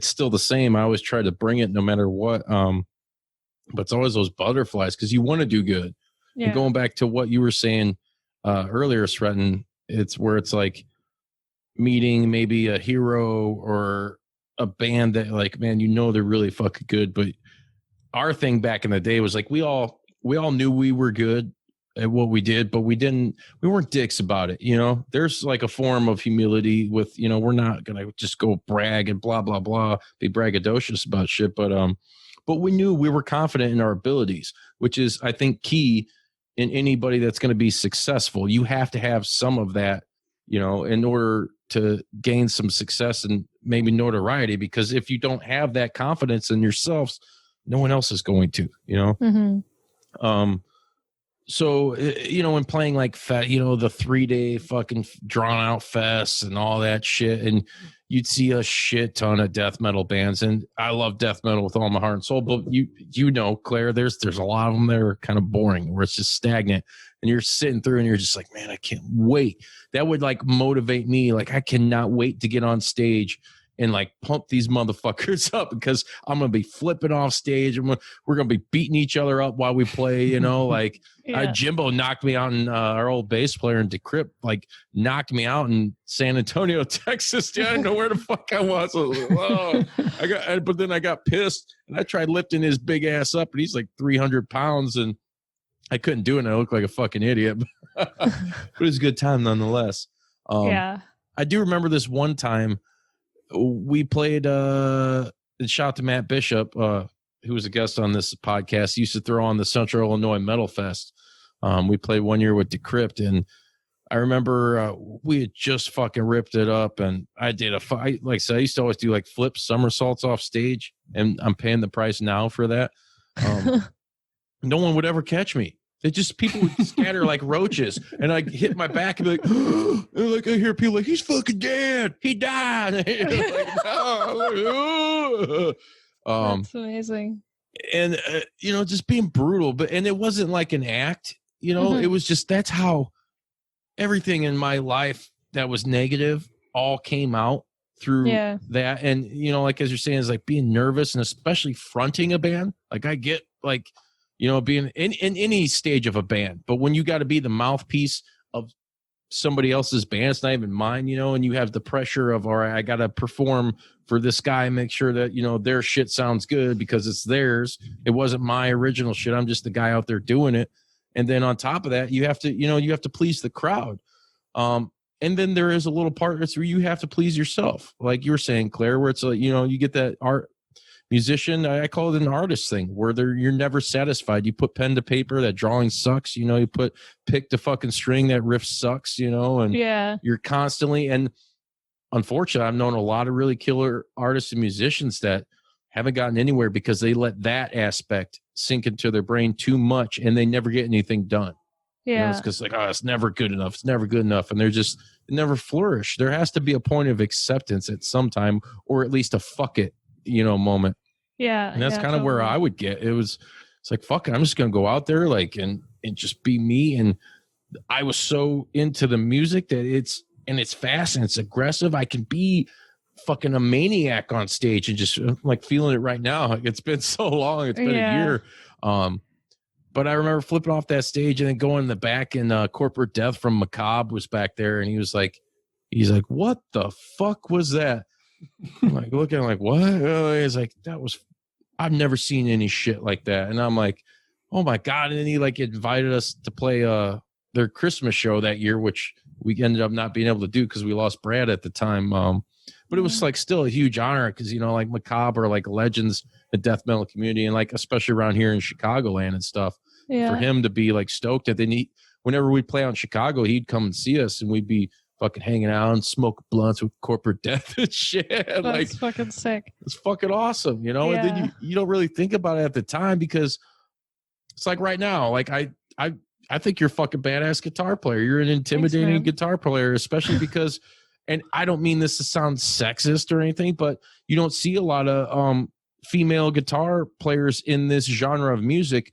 still the same. I always try to bring it no matter what. But it's always those butterflies because you want to do good. Yeah. And going back to what you were saying earlier, Sretton, it's where it's like meeting maybe a hero or a band that like, man, you know, they're really fucking good. But our thing back in the day was like, we all knew we were good at what we did, but we weren't dicks about it. You know, there's like a form of humility with, you know, we're not going to just go brag and blah, blah, blah, be braggadocious about shit. But we knew we were confident in our abilities, which is, I think, key in anybody that's going to be successful. You have to have some of that, you know, in order to gain some success and maybe notoriety, because if you don't have that confidence in yourselves, no one else is going to, you know? Mm-hmm. So, you know, when playing like you know, the 3-day fucking drawn out fests and all that shit, and you'd see a shit ton of death metal bands, and I love death metal with all my heart and soul, but you know, Claire, there's a lot of them that are kind of boring, where it's just stagnant, and you're sitting through and you're just like, man, I can't wait. That would like motivate me. Like, I cannot wait to get on stage and like pump these motherfuckers up, because I'm going to be flipping off stage, and we're going to be beating each other up while we play, you know, like yeah. Jimbo knocked me out, and our old bass player in Decrypt like knocked me out in San Antonio, Texas. I didn't know where the fuck I was. I was like, whoa. But then I got pissed, and I tried lifting his big ass up, and he's like 300 pounds, and I couldn't do it. And I looked like a fucking idiot, but it was a good time nonetheless. Yeah. I do remember this one time we played, shout out to Matt Bishop, who was a guest on this podcast. He used to throw on the Central Illinois Metal Fest. We played one year with Decrypt, and I remember we had just fucking ripped it up, and I did like I said, I used to always do like flip somersaults off stage, and I'm paying the price now for that. No one would ever catch me. People would scatter like roaches, and I hit my back and be like, and like I hear people like, he's fucking dead. He died. Like, no. That's amazing. And you know, just being brutal, and it wasn't like an act. You know, mm-hmm. It was just, that's how everything in my life that was negative all came out through that. And you know, like as you're saying, is like being nervous, and especially fronting a band. Like I get like, you know, being in any stage of a band, but when you got to be the mouthpiece of somebody else's band, it's not even mine, you know, and you have the pressure of, all right, I got to perform for this guy, make sure that, you know, their shit sounds good because it's theirs. It wasn't my original shit. I'm just the guy out there doing it. And then on top of that, you have to please the crowd. And then there is a little part where you have to please yourself. Like you were saying, Claire, where it's like, you know, you get that musician, I call it an artist thing, where you're never satisfied. You put pen to paper, that drawing sucks, you know, you put pick to fucking string, that riff sucks, you know, and you're constantly, and unfortunately, I've known a lot of really killer artists and musicians that haven't gotten anywhere because they let that aspect sink into their brain too much, and they never get anything done. Yeah. It's because like, oh, it's never good enough. It's never good enough. And it never flourish. There has to be a point of acceptance at some time, or at least a fuck it, moment. Yeah. And that's kind of where I would get. It's like, fuck it. I'm just going to go out there like, and just be me. And I was so into the music that it's fast and it's aggressive. I can be fucking a maniac on stage and just like feeling it right now. It's been so long. It's been a year. But I remember flipping off that stage and then going in the back, and Corporate Death from Macabre was back there, and he's like, what the fuck was that? I'm like looking like, what? He's like, I've never seen any shit like that. And I'm like, oh my God. And then he like invited us to play their Christmas show that year, which we ended up not being able to do because we lost Brad at the time. But it was like still a huge honor because, like Macabre are like legends, the death metal community, and like especially around here in Chicagoland and stuff. Yeah. For him to be like stoked that whenever we'd play on Chicago, he'd come and see us, and we'd be fucking hanging out and smoke blunts with Corporate Death and shit. That's like fucking sick. It's fucking awesome, And then you don't really think about it at the time because it's like right now, like I think you're a fucking badass guitar player. You're an intimidating guitar player, especially because, and I don't mean this to sound sexist or anything, but you don't see a lot of female guitar players in this genre of music,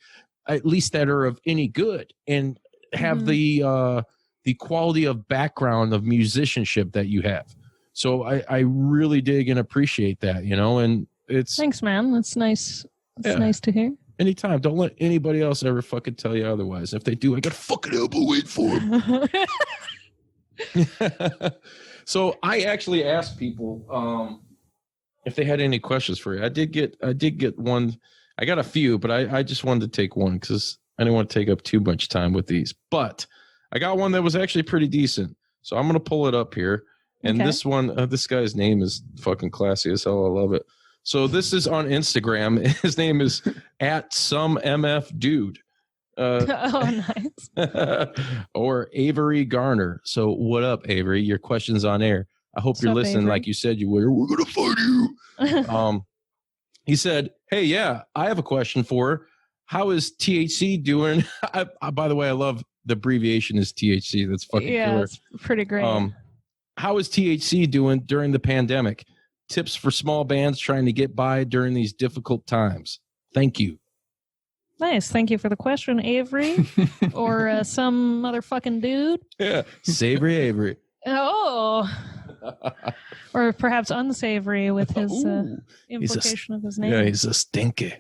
at least that are of any good and have the quality of background of musicianship that you have. So I really dig and appreciate that, and it's thanks, man. That's nice. That's nice to hear. Anytime. Don't let anybody else ever fucking tell you otherwise. If they do, I got fucking elbow wait for them. So I actually asked people if they had any questions for you. I did get one. I got a few, but I just wanted to take one because I didn't want to take up too much time with these. But I got one that was actually pretty decent. So I'm going to pull it up here. And this one, this guy's name is fucking classy as hell. I love it. So this is on Instagram. His name is @SomeMFDude. Oh, nice. Or Avery Garner. So what up, Avery? Your question's on air. I hope you're listening, Avery? Like you said you were. We're gonna fight you. He said, "Hey, yeah, I have a question for her. How is THC doing?" By the way, I love the abbreviation is THC. That's fucking killer. It's pretty great. How is THC doing during the pandemic? Tips for small bands trying to get by during these difficult times. Thank you. Nice. Thank you for the question, Avery. Or some motherfucking dude. Yeah. Savory Avery. Oh. Or perhaps unsavory with his implication of his name. Yeah, he's a stinky.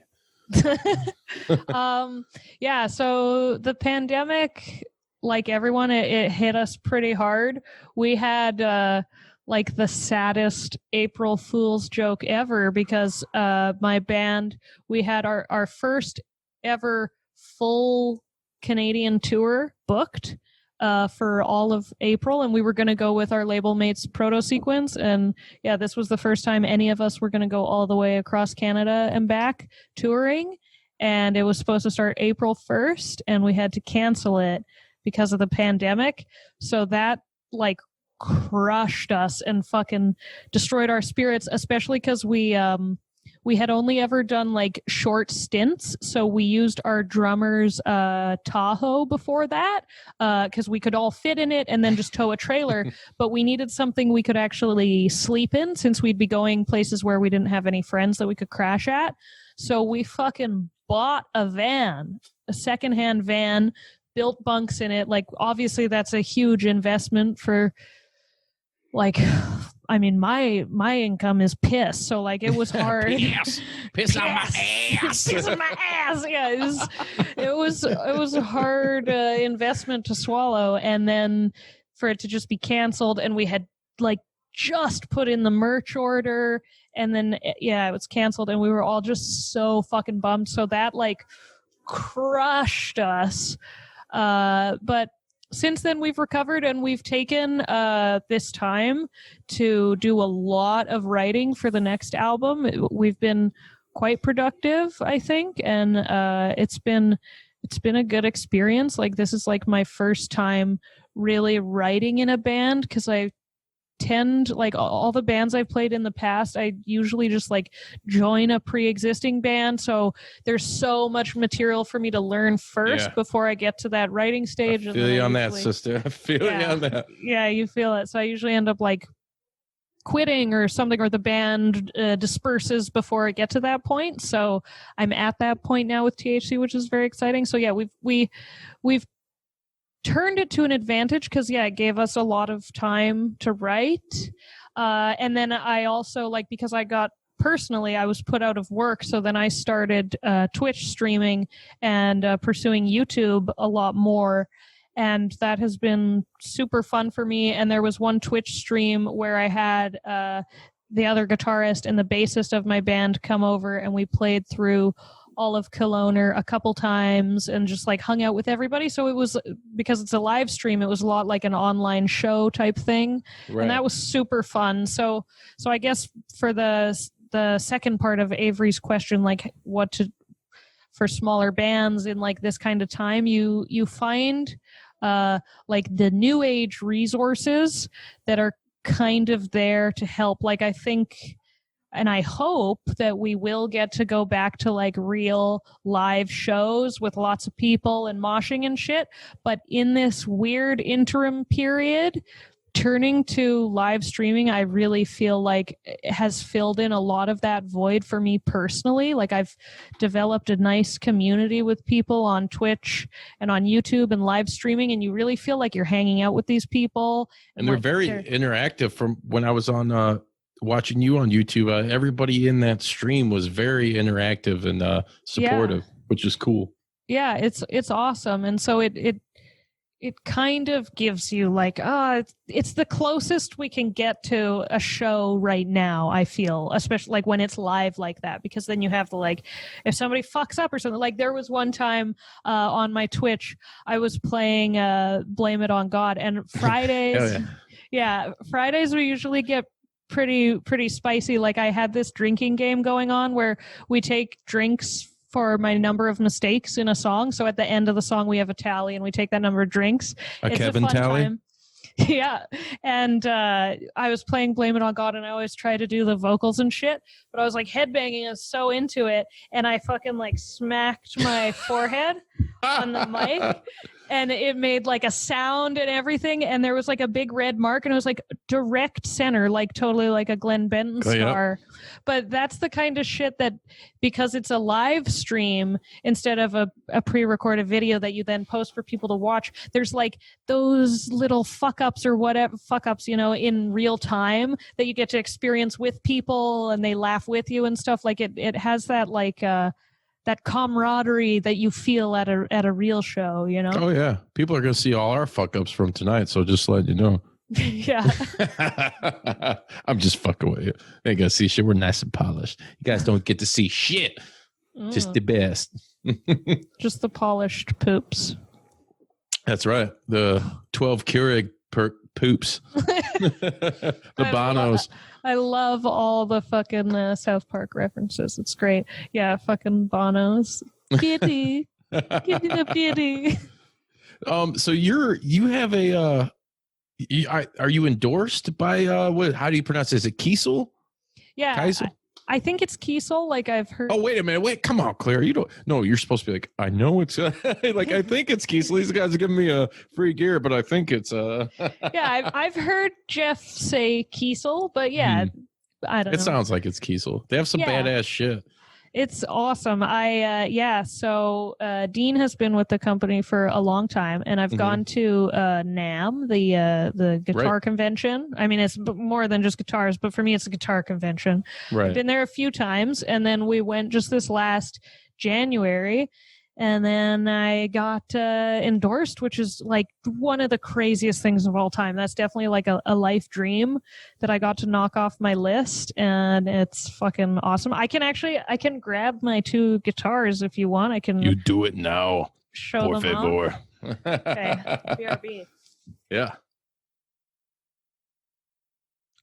Yeah, so the pandemic, like everyone, it hit us pretty hard. We had like the saddest April Fool's joke ever because my band, we had our first ever full Canadian tour booked for all of April, and we were going to go with our label mates Proto Sequence, and yeah, this was the first time any of us were going to go all the way across Canada and back touring, and it was supposed to start April 1st, and we had to cancel it because of the pandemic. So that like crushed us and fucking destroyed our spirits, especially because we had only ever done like short stints. So we used our drummer's Tahoe before that because we could all fit in it and then just tow a trailer. But we needed something we could actually sleep in since we'd be going places where we didn't have any friends that we could crash at. So we fucking bought a van, a secondhand van, built bunks in it. Like, obviously that's a huge investment for like... I mean, my income is piss, so like it was hard. Piss on my ass. Piss on my ass. Yeah, it was a hard investment to swallow, and then for it to just be canceled, and we had like just put in the merch order, and then it was canceled, and we were all just so fucking bummed. So that like crushed us, but. Since then, we've recovered and we've taken this time to do a lot of writing for the next album. We've been quite productive, I think, and it's been a good experience. Like, this is like my first time really writing in a band because I tend, like all the bands I've played in the past, I usually just like join a pre-existing band. So there's so much material for me to learn first before I get to that writing stage. I feel you on that, sister. I feel you on that. Yeah, you feel it. So I usually end up like quitting or something, or the band disperses before I get to that point. So I'm at that point now with THC, which is very exciting. So yeah, we've turned it to an advantage because it gave us a lot of time to write. And then I also, like, because I was put out of work. So then I started Twitch streaming and pursuing YouTube a lot more. And that has been super fun for me. And there was one Twitch stream where I had the other guitarist and the bassist of my band come over, and we played through all of Kelowna a couple times and just like hung out with everybody. So it was, because it's a live stream, it was a lot like an online show type thing. Right. And that was super fun. So I guess for the second part of Avery's question, like what to, for smaller bands in like this kind of time, you find like the new age resources that are kind of there to help. Like I think, and I hope that we will get to go back to like real live shows with lots of people and moshing and shit. But in this weird interim period, turning to live streaming, I really feel like it has filled in a lot of that void for me personally. Like I've developed a nice community with people on Twitch and on YouTube and live streaming, and you really feel like you're hanging out with these people. And they're very interactive. From when I was on watching you on YouTube, everybody in that stream was very interactive and supportive, which is cool. Yeah, it's awesome. And so it kind of gives you like, it's the closest we can get to a show right now, I feel, especially like when it's live like that, because then you have the, like, if somebody fucks up or something. Like there was one time on my Twitch, I was playing Blame It on God, and Fridays, Fridays we usually get pretty spicy. Like I had this drinking game going on where we take drinks for my number of mistakes in a song. So at the end of the song, we have a tally and we take that number of drinks. It's Kevin a fun tally? Time. Yeah. And I was playing Blame It on God, and I always try to do the vocals and shit, but I was like headbanging and so into it, and I fucking like smacked my forehead on the mic, and it made like a sound and everything, and there was like a big red mark, and it was like direct center, like totally like a Glenn Benton star. Yep. But that's the kind of shit that, because it's a live stream instead of a pre-recorded video that you then post for people to watch, there's like those little fuck-ups or whatever fuck-ups, you know, in real time that you get to experience with people, and they laugh with you and stuff. Like it has that like that camaraderie that you feel at a real show, you know? Oh yeah. People are going to see all our fuck-ups from tonight, so just let you know. Yeah. I'm just fucking with you. They got to see shit. We're nice and polished. You guys don't get to see shit. Just the best. Just the polished poops. That's right. The 12 Keurig poops. The Bonos. I love all the fucking South Park references. It's great. Yeah, fucking Bonos. Kitty. Kitty the kitty. So you have a are you endorsed by what? How do you pronounce it? Is it Kiesel? Yeah, Kiesel? I think it's Kiesel. Like I've heard. Oh, wait a minute! Wait, come on, Claire. You don't. No, you're supposed to be like, I know it's like I think it's Kiesel. These guys are giving me a free gear, but I think it's Yeah, I've heard Jeff say Kiesel, but yeah, I don't know. It sounds like it's Kiesel. They have some badass shit. It's awesome. So Dean has been with the company for a long time, and I've gone to NAMM, the guitar convention. I mean, it's more than just guitars, but for me, it's a guitar convention. Right. I've been there a few times, and then we went just this last January, and then I got endorsed, which is like one of the craziest things of all time. That's definitely like a life dream that I got to knock off my list, and it's fucking awesome. I can grab my two guitars if you want. I can. You do it now. Show Por them favor. off. Okay. BRB. Yeah.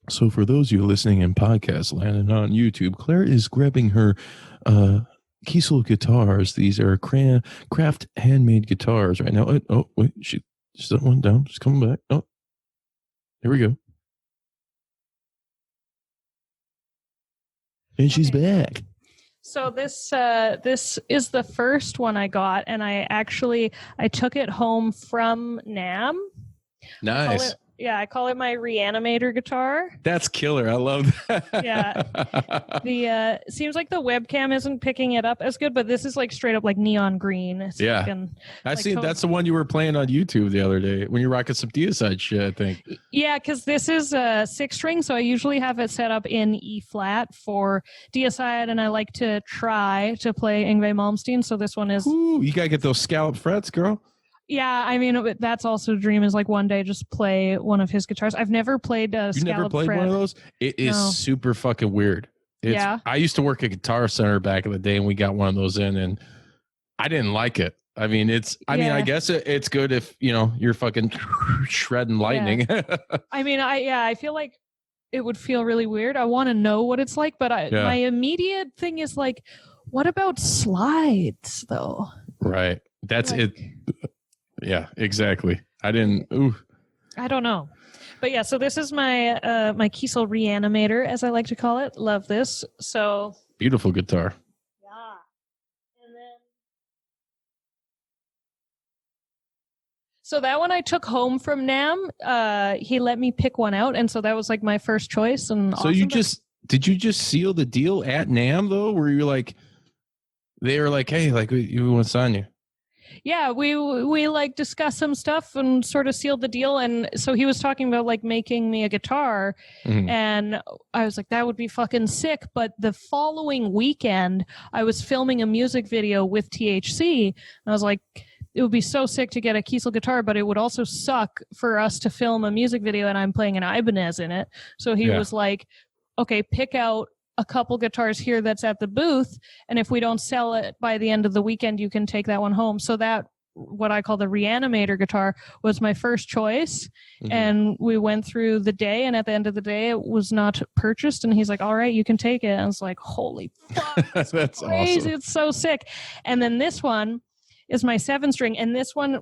So for those of you listening in podcast land and on YouTube, Claire is grabbing her Kiesel guitars. These are craft handmade guitars right now. Oh, wait, she set one down. She's coming back. Oh, here we go. And she's back. So this is the first one I got, and I took it home from NAMM. Nice. I call it my Reanimator guitar. That's killer. I love that. Yeah. The seems like the webcam isn't picking it up as good, but this is like straight up like neon green. So that's the one you were playing on YouTube the other day when you're rocking some Deicide shit, I think. Yeah, because this is a 6-string, so I usually have it set up in E flat for Deicide, and I like to try to play Yngwie Malmsteen. So this one is. Ooh, you gotta get those scallop frets, girl. Yeah, I mean, that's also a dream, is like one day just play one of his guitars. I've never played a You never played fret. one of those? It is super fucking weird. I used to work at Guitar Center back in the day, and we got one of those in, and I didn't like it. I mean, I guess it's good if, you're fucking shredding lightning. Yeah. I mean, I feel like it would feel really weird. I want to know what it's like, but my immediate thing is like, what about slides, though? Right. That's it. Yeah, exactly. I don't know. But yeah, so this is my my Kiesel Reanimator, as I like to call it. Love this. So beautiful guitar. Yeah. And then so that one I took home from NAMM. He let me pick one out, and so that was like my first choice. And so did you just seal the deal at NAMM though? Where you're like, they were like, hey, like we want to sign you. Yeah, we like discussed some stuff and sort of sealed the deal. And so he was talking about like making me a guitar, and I was like, that would be fucking sick. But the following weekend, I was filming a music video with THC, and I was like, it would be so sick to get a Kiesel guitar, but it would also suck for us to film a music video and I'm playing an Ibanez in it. So he was like, okay, pick out a couple guitars here that's at the booth, and if we don't sell it by the end of the weekend, you can take that one home. So that, what I call the Reanimator guitar, was my first choice. And we went through the day, and at the end of the day it was not purchased, and he's like, all right, you can take it. And I was like, holy fuck, that's crazy. Awesome. It's so sick. And then this one is my 7-string, and this one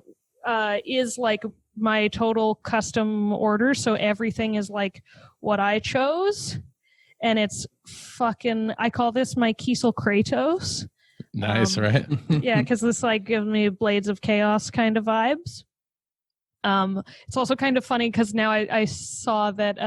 is like my total custom order, so everything is like what I chose. And it's fucking, I call this my Kiesel Kratos. Nice, right? Yeah, because this like gives me Blades of Chaos kind of vibes. It's also kind of funny because now I saw that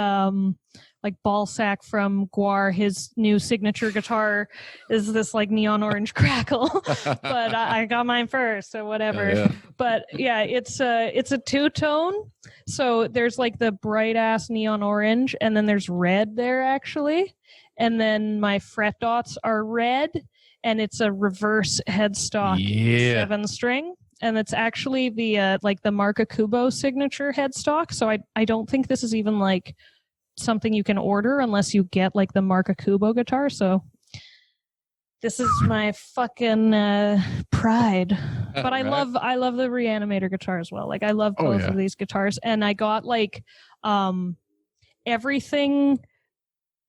like Ballsack from Guar, his new signature guitar is this like neon orange crackle. But I got mine first, so whatever. Yeah. But yeah, it's a two-tone. So there's like the bright ass neon orange, and then there's red there actually. And then my fret dots are red, and it's a reverse headstock 7-string. And it's actually the like the Marca Kubo signature headstock. So I don't think this is even like something you can order unless you get like the Marca Kubo guitar. So this is my fucking pride. But I love the Reanimator guitar as well. Like I love both of these guitars, and I got like everything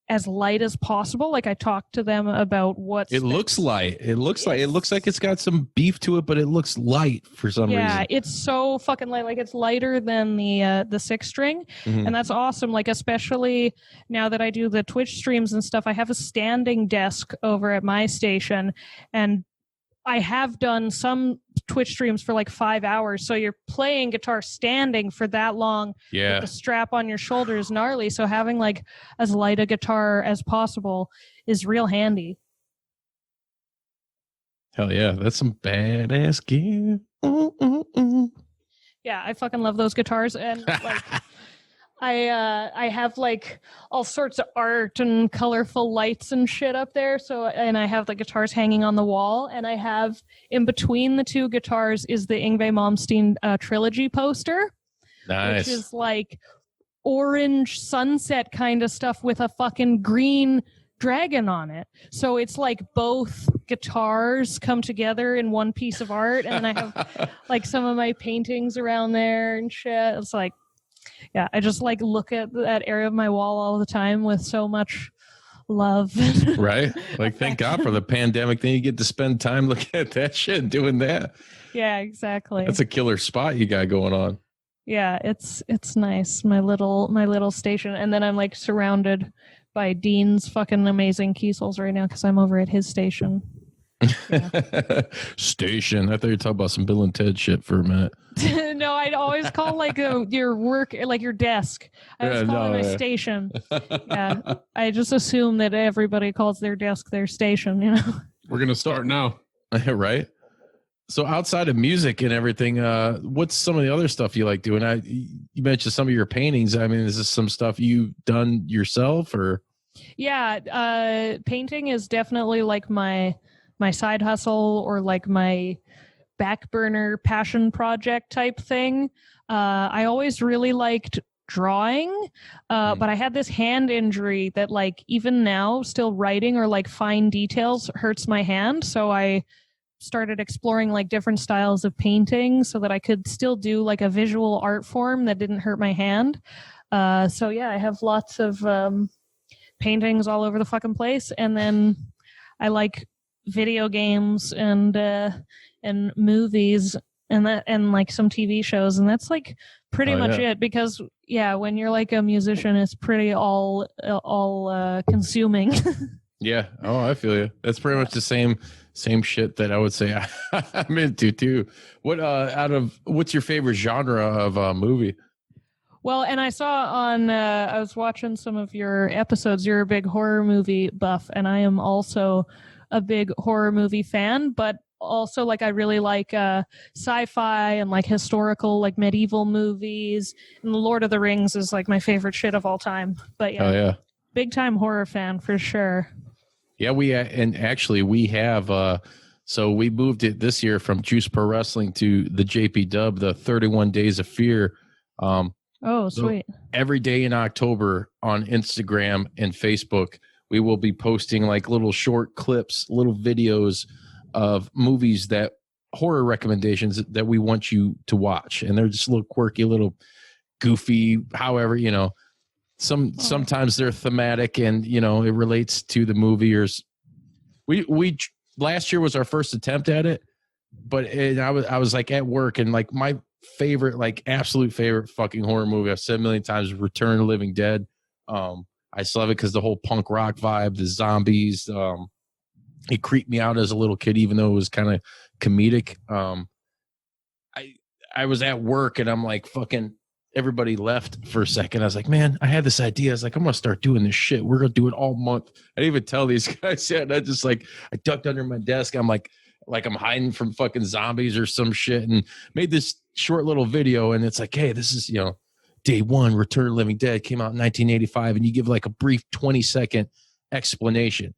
as light as possible. Like I talked to them about what it looks light. It looks like it's got some beef to it, but it looks light for some reason. Yeah, it's so fucking light. Like it's lighter than the 6-string, and that's awesome. Like especially now that I do the Twitch streams and stuff, I have a standing desk over at my station, and I have done some Twitch streams for like 5 hours. So you're playing guitar standing for that long with the strap on your shoulder is gnarly. So having like as light a guitar as possible is real handy. Hell yeah. That's some badass gear. Yeah, I fucking love those guitars. And like I have like all sorts of art and colorful lights and shit up there. So, and I have the guitars hanging on the wall, and I have in between the two guitars is the Yngwie Malmsteen trilogy poster. Nice. Which is like orange sunset kind of stuff with a fucking green dragon on it. So it's like both guitars come together in one piece of art. And then I have like some of my paintings around there and shit. It's like, yeah, I just like look at that area of my wall all the time with so much love. Right? Like, thank God for the pandemic. Then you get to spend time looking at that shit and doing that. Yeah, exactly. That's a killer spot you got going on. Yeah, it's nice. My little station, and then I'm like surrounded by Dean's fucking amazing Kiesels right now because I'm over at his station. Yeah. Station. I thought you were talking about some Bill and Ted shit for a minute. No, I'd always call like your work, like your desk. I always call it my station. Yeah, I just assume that everybody calls their desk their station. You know, we're gonna start now, right? So outside of music and everything, what's some of the other stuff you like doing? You mentioned some of your paintings. I mean, is this some stuff you've done yourself or? Yeah, painting is definitely like my side hustle or like my back burner passion project type thing. I always really liked drawing, but I had this hand injury that like even now still writing or like fine details hurts my hand. So I started exploring like different styles of painting so that I could still do like a visual art form that didn't hurt my hand. So yeah, I have lots of paintings all over the fucking place. And then I like video games and movies and like some TV shows, and that's like pretty much it. Because yeah, when you're like a musician, it's pretty all consuming. Yeah. Oh, I feel you. That's pretty much the same shit that I would say I'm into too. What's your favorite genre of movie? Well, and I saw on I was watching some of your episodes. You're a big horror movie buff, and I am also a big horror movie fan, but also like I really like sci-fi and like historical, like medieval movies. And The Lord of the Rings is like my favorite shit of all time. But yeah, big time horror fan for sure. Yeah, we have so we moved it this year from Juice Pro Wrestling to the JPDUB, the 31 Days of Fear. Oh, sweet. So every day in October on Instagram and Facebook, we will be posting like little short clips, little videos of movies horror recommendations that we want you to watch. And they're just little quirky, little goofy, however, sometimes they're thematic and, it relates to the movie. Or we last year was our first attempt at it, but I was like at work and like my favorite, like absolute favorite fucking horror movie I've said a million times, Return of the Living Dead. I still love it because the whole punk rock vibe, the zombies, it creeped me out as a little kid, even though it was kind of comedic. I was at work and I'm like, fucking everybody left for a second. I was like, man, I had this idea. I was like, I'm going to start doing this shit. We're going to do it all month. I didn't even tell these guys yet. And I just like, I ducked under my desk. I'm like I'm hiding from fucking zombies or some shit, and made this short little video. And it's like, hey, this is, day one, Return of the Living Dead came out in 1985. And you give like a brief 20-second explanation.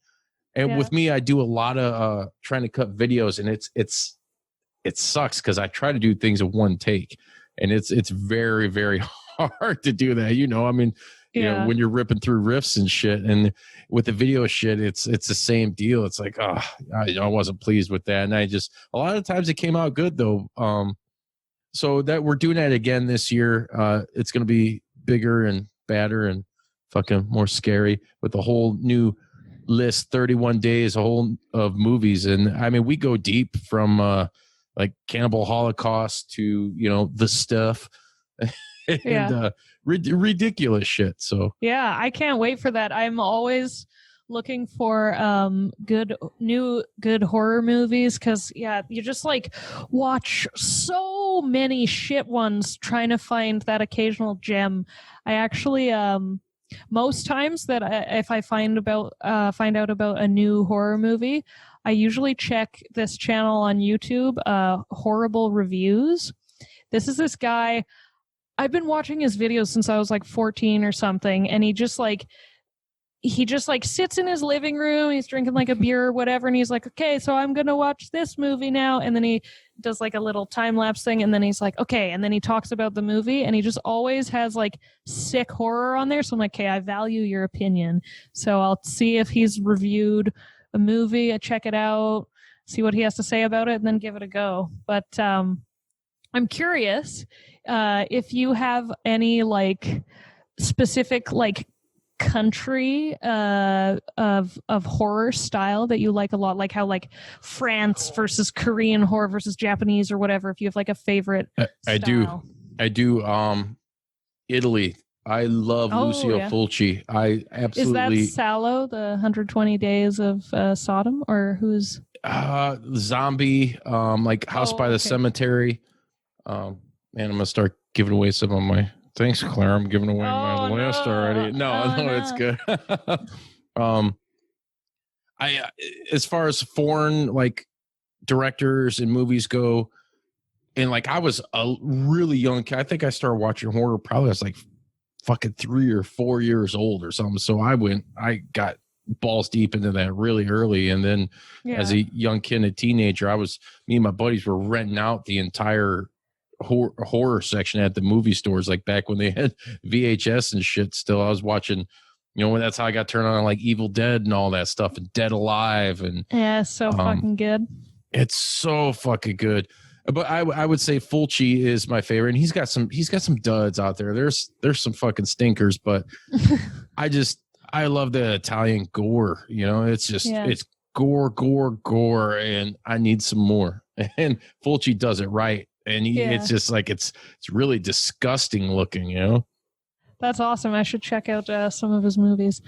And with me, I do a lot of trying to cut videos, and it sucks because I try to do things in one take, and it's very, very hard to do that. I mean, when you're ripping through riffs and shit, and with the video shit, it's the same deal. It's like, I wasn't pleased with that, and a lot of times it came out good though. So that we're doing that again this year. It's going to be bigger and badder and fucking more scary with a whole new list, 31 days, a whole of movies. And I mean, we go deep from like Cannibal Holocaust to, The Stuff and ridiculous shit. So yeah, I can't wait for that. I'm always looking for good horror movies because you just like watch so many shit ones trying to find that occasional gem. I actually most times that if I find out about a new horror movie, I usually check this channel on YouTube, Horrible Reviews. This guy, I've been watching his videos since I was like 14 or something, and he just sits in his living room, he's drinking like a beer or whatever, and he's like, okay, so I'm gonna watch this movie now, and then he does like a little time lapse thing, and then he's like, okay, and then he talks about the movie, and he just always has like sick horror on there. So I'm like, okay, I value your opinion, so I'll see if he's reviewed a movie, I check it out, see what he has to say about it, and then give it a go. But I'm curious if you have any like specific like country of horror style that you like a lot, like how like France versus Korean horror versus Japanese or whatever, if you have like a favorite I do I do. Italy. I love Lucio Fulci. I absolutely. Is that Sallow, the 120 Days of Sodom, or who's? Zombie. Like House by the Cemetery. Man, I'm gonna start giving away some of my. Thanks, Claire. I'm giving away my list already. No, it's good. I as far as foreign like directors and movies go, and like I was a really young kid. I think I started watching horror probably I was like fucking 3 or 4 years old or something. So I got balls deep into that really early. And then as a young kid and a teenager, me and my buddies were renting out the entire horror section at the movie stores, like back when they had VHS and shit still. I was watching, that's how I got turned on like Evil Dead and all that stuff and Dead Alive. And yeah, so fucking good. It's so fucking good. But I would say Fulci is my favorite, and he's got some duds out there. There's some fucking stinkers, but I love the Italian gore. It's just it's gore, and I need some more. And Fulci does it right, and it's just like it's really disgusting looking. That's awesome. I should check out some of his movies.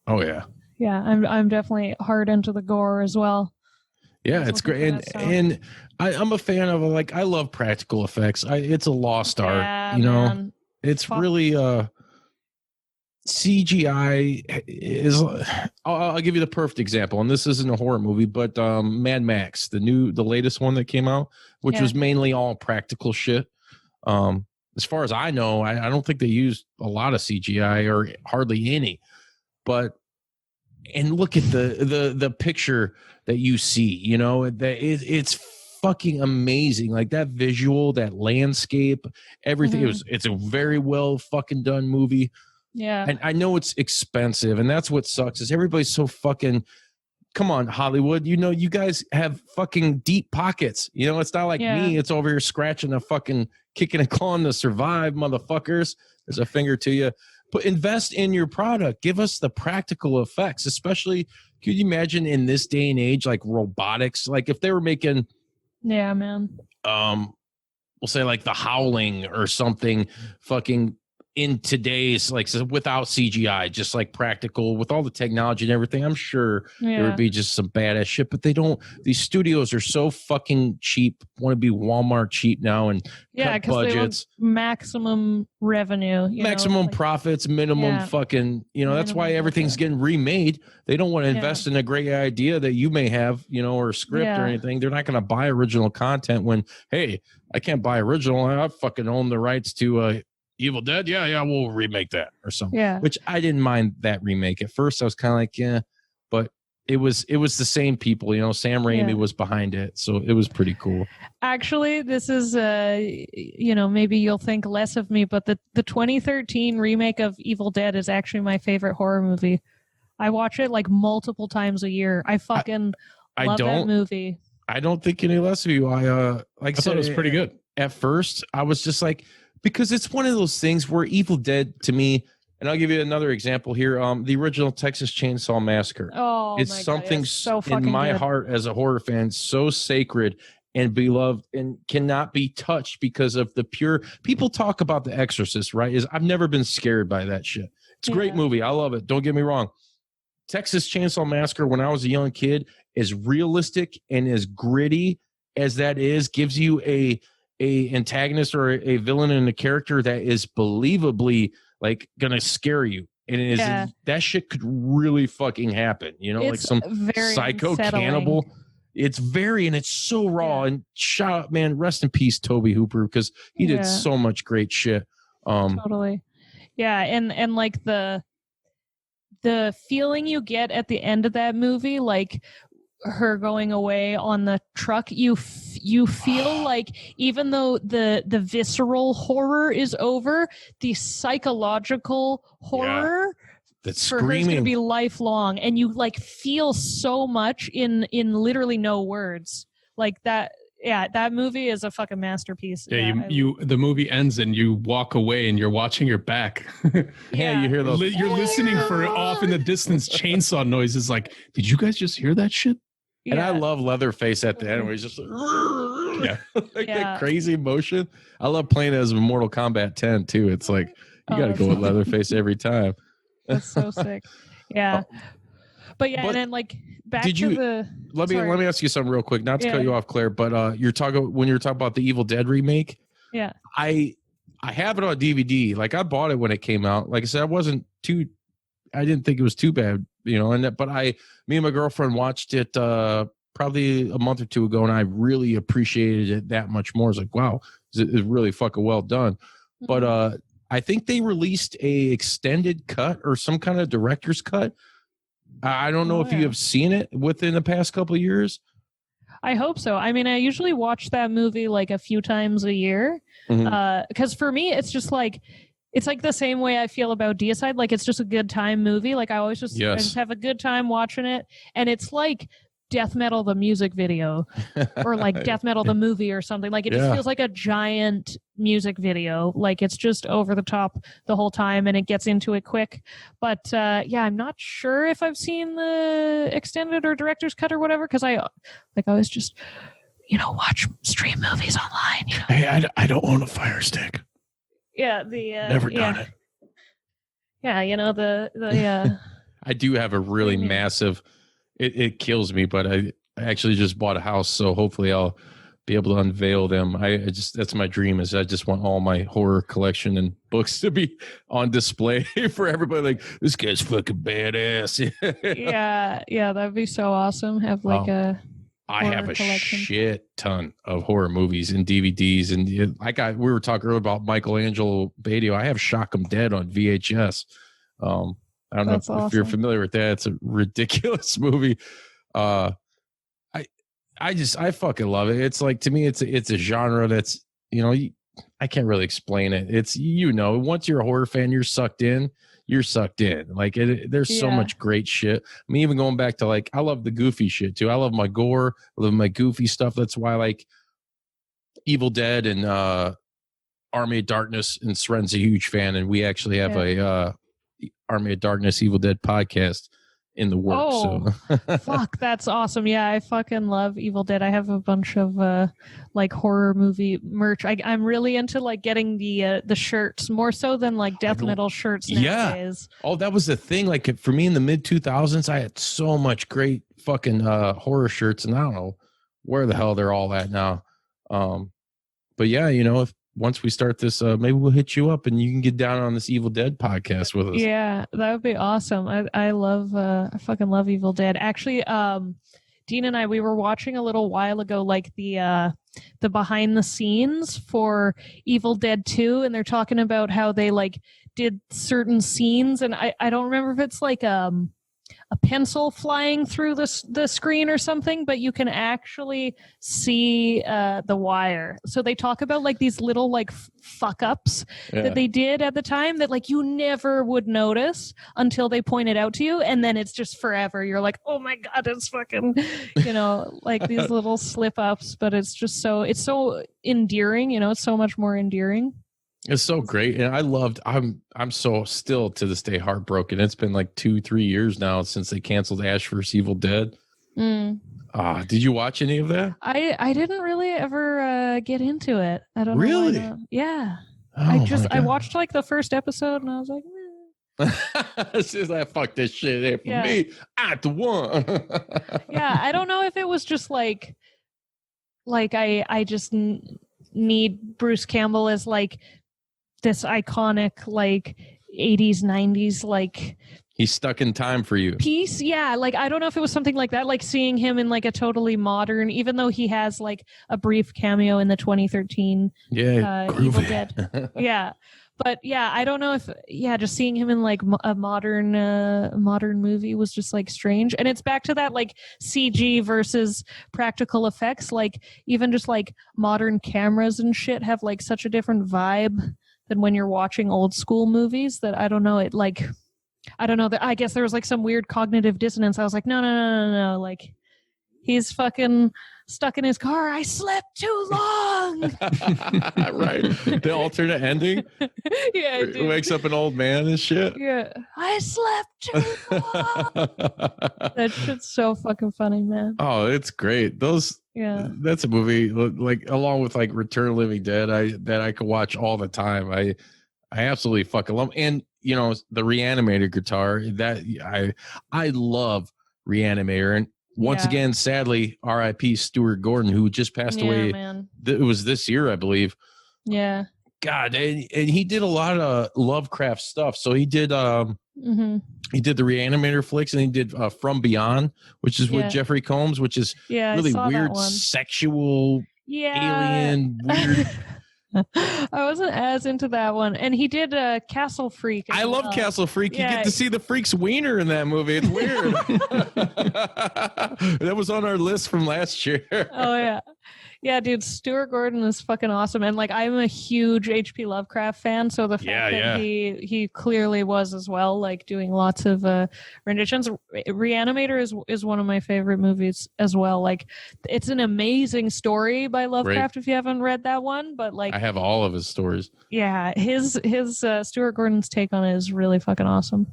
Oh yeah, yeah. I'm definitely hard into the gore as well. Yeah, it's great, and I'm a fan of I love practical effects. It's a lost art, Man. It's really CGI is. I'll give you the perfect example, and this isn't a horror movie, but Mad Max, the latest one that came out, which was mainly all practical shit. As far as I know, I don't think they used a lot of CGI or hardly any, but. And look at the picture that you see, it's fucking amazing. Like that visual, that landscape, everything. It's a very well fucking done movie. Yeah. And I know it's expensive, and that's what sucks is everybody's so fucking. Come on, Hollywood. You guys have fucking deep pockets. It's not like me. It's over here scratching a fucking kicking and clawing to survive, motherfuckers. There's a finger to you. But invest in your product. Give us the practical effects, especially. Could you imagine in this day and age, like robotics, like if they were making, yeah, man. We'll say like The Howling or something, fucking in today's without CGI, just like practical with all the technology and everything. I'm sure there would be just some badass shit, but they don't. These studios are so fucking cheap. Want to be Walmart cheap now and cut budgets, they want maximum revenue, maximum profits, minimum fucking. That's why everything's getting remade. They don't want to invest in a great idea that you may have, or a script or anything. They're not going to buy original content when, hey, I can't buy original. I fucking own the rights to Evil Dead, we'll remake that or something. Yeah. Which I didn't mind that remake. At first I was kind of like, but it was the same people, Sam Raimi was behind it. So it was pretty cool. Actually, this is maybe you'll think less of me, but the 2013 remake of Evil Dead is actually my favorite horror movie. I watch it like multiple times a year. I fucking love that movie. I don't think any less of you. I thought it was pretty good. At first, I was just like, because it's one of those things where Evil Dead to me, and I'll give you another example here. The original Texas Chainsaw Massacre. Oh, it's something God, it's so in my good. heart as a horror fan, so sacred and beloved and cannot be touched because of the pure. People talk about The Exorcist, right? I've never been scared by that shit. It's a great movie. I love it. Don't get me wrong. Texas Chainsaw Massacre, when I was a young kid, as realistic and as gritty as that is, gives you a antagonist or a villain and a character that is believably like gonna scare you, and it is that shit could really fucking happen, it's like some psycho unsettling. Cannibal. It's so raw and shout out, man, rest in peace Toby Hooper, because he did so much great shit. Totally. And like the feeling you get at the end of that movie, like her going away on the truck, you feel like even though the visceral horror is over, the psychological horror that's for her is going to be lifelong, and you like feel so much in literally no words like that. That movie is a fucking masterpiece. The movie ends and you walk away and you're watching your back. You hear those. You're listening for off in the distance chainsaw noises. Like, did you guys just hear that shit? And I love Leatherface at the end where he's just like that crazy motion. I love playing as Mortal Kombat 10 too. It's like you got to go with Leatherface every time. That's so sick. Yeah. But and then like back let me ask you something real quick, not to cut you off, Claire, but when you're talking about the Evil Dead remake. Yeah. I have it on DVD. Like I bought it when it came out. Like I said, I didn't think it was too bad, me and my girlfriend watched it probably a month or two ago, and I really appreciated it that much more. It's like, wow, it's really fucking well done. Mm-hmm. But I think they released a extended cut or some kind of director's cut. I don't know if you have seen it within the past couple of years. I hope so. I mean, I usually watch that movie like a few times a year. Because for me, it's just like, it's like the same way I feel about Deicide. Like, it's just a good time movie. Like, I just have a good time watching it. And it's like Death Metal, the music video, or like Death Metal, the movie or something. Like, it just feels like a giant music video. Like, it's just over the top the whole time and it gets into it quick. But I'm not sure if I've seen the extended or director's cut or whatever, because I always just, watch stream movies online. Hey, I don't own a Fire Stick. Yeah, never done it. Yeah, I do have a really massive. It kills me, but I actually just bought a house, so hopefully I'll be able to unveil them. That's my dream. Is I just want all my horror collection and books to be on display for everybody. Like, this guy's fucking badass. yeah, that'd be so awesome. Have like I have a shit ton of horror movies and DVDs, and we were talking earlier about Michelangelo Badio. I have Shock 'em Dead on VHS. I don't know if you're familiar with that. It's a ridiculous movie. I fucking love it. It's like, to me, it's a genre that's, I can't really explain it. It's, once you're a horror fan, you're sucked in. Like, there's so much great shit. I mean, even going back to, like, I love the goofy shit too. I love my gore. I love my goofy stuff. That's why, like, Evil Dead and Army of Darkness, and Sren's a huge fan, and we actually have a Army of Darkness Evil Dead podcast in the works. So. Fuck, that's awesome. Yeah, I fucking love Evil Dead. I have a bunch of like horror movie merch. I'm really into like getting the shirts more so than like death metal shirts nowadays. Oh, that was the thing. Like, for me in the mid 2000s, I had so much great fucking horror shirts, and I don't know where the hell they're all at now. But yeah, if once we start this, maybe we'll hit you up and you can get down on this Evil Dead podcast with us. Yeah, that would be awesome. I fucking love Evil Dead. Actually, Dean and I, we were watching a little while ago, like the behind the scenes for Evil Dead 2, and they're talking about how they like did certain scenes, and I don't remember if it's like a pencil flying through the screen or something, but you can actually see the wire. So they talk about like these little like fuck ups that they did at the time that like you never would notice until they point it out to you, and then it's just forever. You're like, oh my god, it's fucking, like these little slip ups, but it's so endearing. It's so much more endearing. It's so great. And I'm so still to this day heartbroken. It's been like 2-3 years now since they canceled Ash vs. Evil Dead. Did you watch any of that? I didn't really ever get into it. I don't know. Really? Yeah. Oh, I watched like the first episode and I was like, it's just like, fuck this shit ain't for me. I the one. Yeah, I don't know if it was just like I just need Bruce Campbell as like this iconic like 80s 90s like he's stuck in time for you piece. Like I don't know if it was something like that, like seeing him in like a totally modern, even though he has like a brief cameo in the 2013 Evil Dead. But I don't know if just seeing him in like a modern movie was just like strange. And it's back to that like CG versus practical effects. Like even just like modern cameras and shit have like such a different vibe than when you're watching old school movies, that I don't know, it like, I don't know, I guess there was like some weird cognitive dissonance. I was like, no, like he's fucking stuck in his car. I slept too long. Right. The alternate ending. Yeah, He wakes up an old man and shit. Yeah, I slept too long. That shit's so fucking funny, man. Oh, it's great. That's a movie like along with like Return of the Living Dead. I could watch all the time. I absolutely fucking love. And you know, the Reanimator Guitar. That I love Reanimator. And once again, sadly, R.I.P. Stuart Gordon, who just passed away. Man. It was this year, I believe. Yeah. God, and he did a lot of Lovecraft stuff. So he did he did the Reanimator flicks, and he did From Beyond, which is with Jeffrey Combs, which is really weird, sexual, alien, weird. I wasn't as into that one. And he did Castle Freak. I love Castle Freak. You get to see the freak's wiener in that movie. It's weird. That was on our list from last year. Oh, yeah. Yeah, dude, Stuart Gordon is fucking awesome. And like, I'm a huge H.P. Lovecraft fan. So the fact that he clearly was as well, like doing lots of renditions. Reanimator is one of my favorite movies as well. Like, it's an amazing story by Lovecraft if you haven't read that one. But like, I have all of his stories. Yeah, his Stuart Gordon's take on it is really fucking awesome.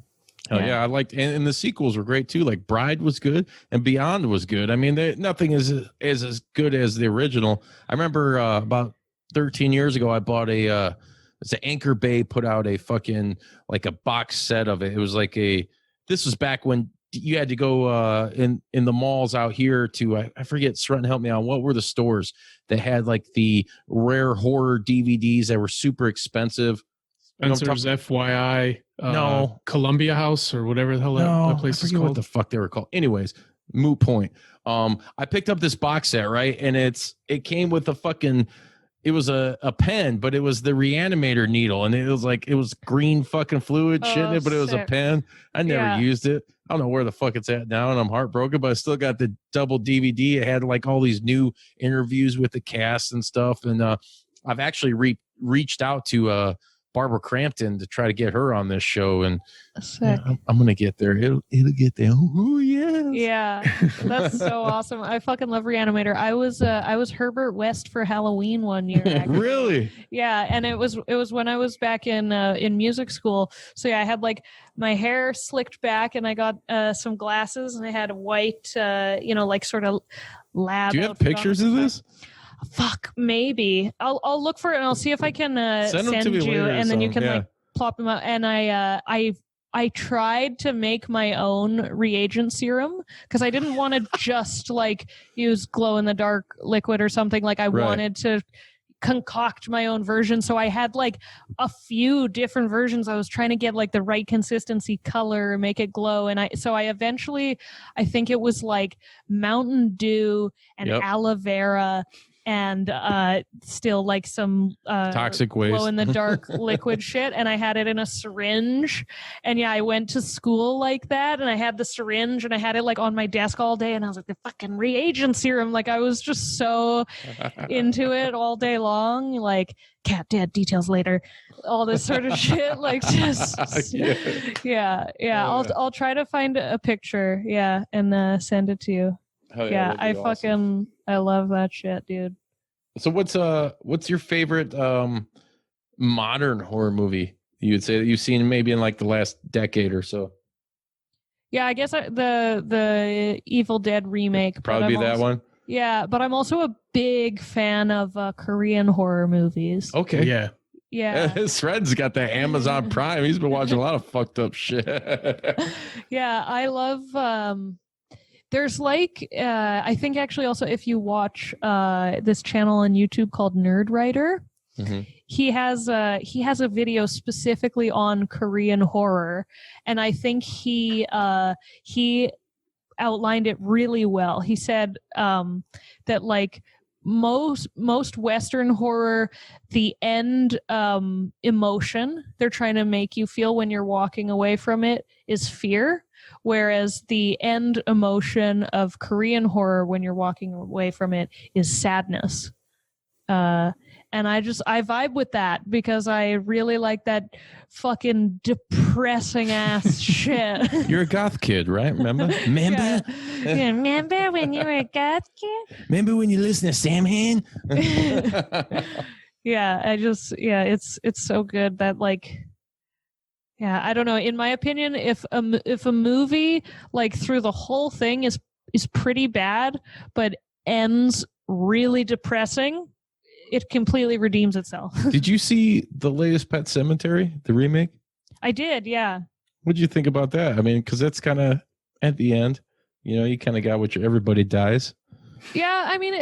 Oh yeah, I liked, and the sequels were great too. Like Bride was good, and Beyond was good. I mean, nothing is as good as the original. I remember about 13 years ago, I bought it's an Anchor Bay put out a fucking like a box set of it. It was like this was back when you had to go in the malls out here to I forget. Srutton, help me out. What were the stores that had like the rare horror DVDs that were super expensive? Spencer's, FYI, no, Columbia House or whatever the hell that place is called. What the fuck they were called. Anyways, moot point. I picked up this box set, right, and it came with it was a pen, but it was the Reanimator needle, and it was green fucking fluid shit in it, but it was a pen. I never used it. I don't know where the fuck it's at now, and I'm heartbroken, but I still got the double DVD. It had like all these new interviews with the cast and stuff, and I've actually reached out to Barbara Crampton to try to get her on this show, and I'm gonna get there. It'll get there. Oh yes. Yeah, that's so awesome. I fucking love Reanimator. I was Herbert West for Halloween one year. Really? Yeah, and it was when I was back in music school. So yeah, I had like my hair slicked back, and I got some glasses, and I had a white, like sort of lab. Do you have pictures of this? Fuck, maybe I'll look for it and I'll see if I can send you later, and then you can like plop them out. And I tried to make my own reagent serum because I didn't want to just like use glow in the dark liquid or something. Like I wanted to concoct my own version. So I had like a few different versions. I was trying to get like the right consistency, color, make it glow. And I eventually, I think it was like Mountain Dew and aloe vera and still like some toxic waste, glow in the dark liquid shit, and I had it in a syringe. And I went to school like that, and I had the syringe, and I had it like on my desk all day, and I was like, the fucking reagent serum. Like I was just so into it all day long. Like cat dead, details later, all this sort of shit. Like just I'll try to find a picture, and send it to you. I fucking I love that shit, dude. So what's your favorite modern horror movie you would say that you've seen maybe in like the last decade or so? Yeah, I guess the Evil Dead remake. Probably that one. Yeah, but I'm also a big fan of Korean horror movies. Okay. Yeah. Yeah. Fred's got the Amazon Prime. He's been watching a lot of fucked up shit. Yeah, I love there's like I think actually also if you watch this channel on YouTube called Nerd Writer, he has a video specifically on Korean horror, and I think he outlined it really well. He said that like most Western horror, the end emotion they're trying to make you feel when you're walking away from it is fear. Whereas the end emotion of Korean horror when you're walking away from it is sadness. And I vibe with that because I really like that fucking depressing ass shit. You're a goth kid, right? Remember? Yeah. Remember when you were a goth kid? Remember when you listened to Samhain? Yeah, it's so good that like, yeah, I don't know. In my opinion, if a movie like through the whole thing is pretty bad, but ends really depressing, it completely redeems itself. Did you see the latest Pet Sematary, the remake? I did, yeah. What did you think about that? I mean, because that's kind of at the end, you kind of got what everybody dies. Yeah, I mean,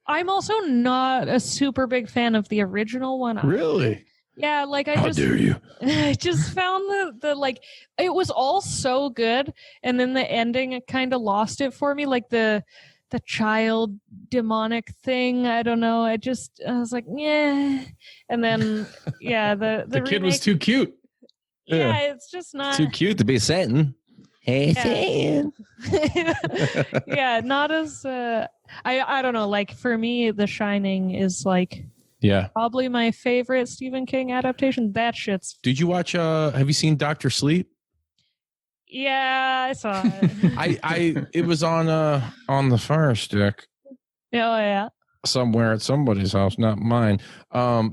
I'm also not a super big fan of the original one. Really? Yeah, like How dare you? I just found the like it was all so good, and then the ending kind of lost it for me. Like the child demonic thing. I don't know. I was like, yeah. And then yeah, the kid remake, was too cute. Yeah, it's just not too cute to be Satan. Hey, Satan. Yeah, not as I don't know. Like for me, The Shining is like probably my favorite Stephen King adaptation. That shit's. Did you watch? Have you seen Dr. Sleep? Yeah, I saw it. It was on the Fire Stick. Oh yeah. Somewhere at somebody's house, not mine. I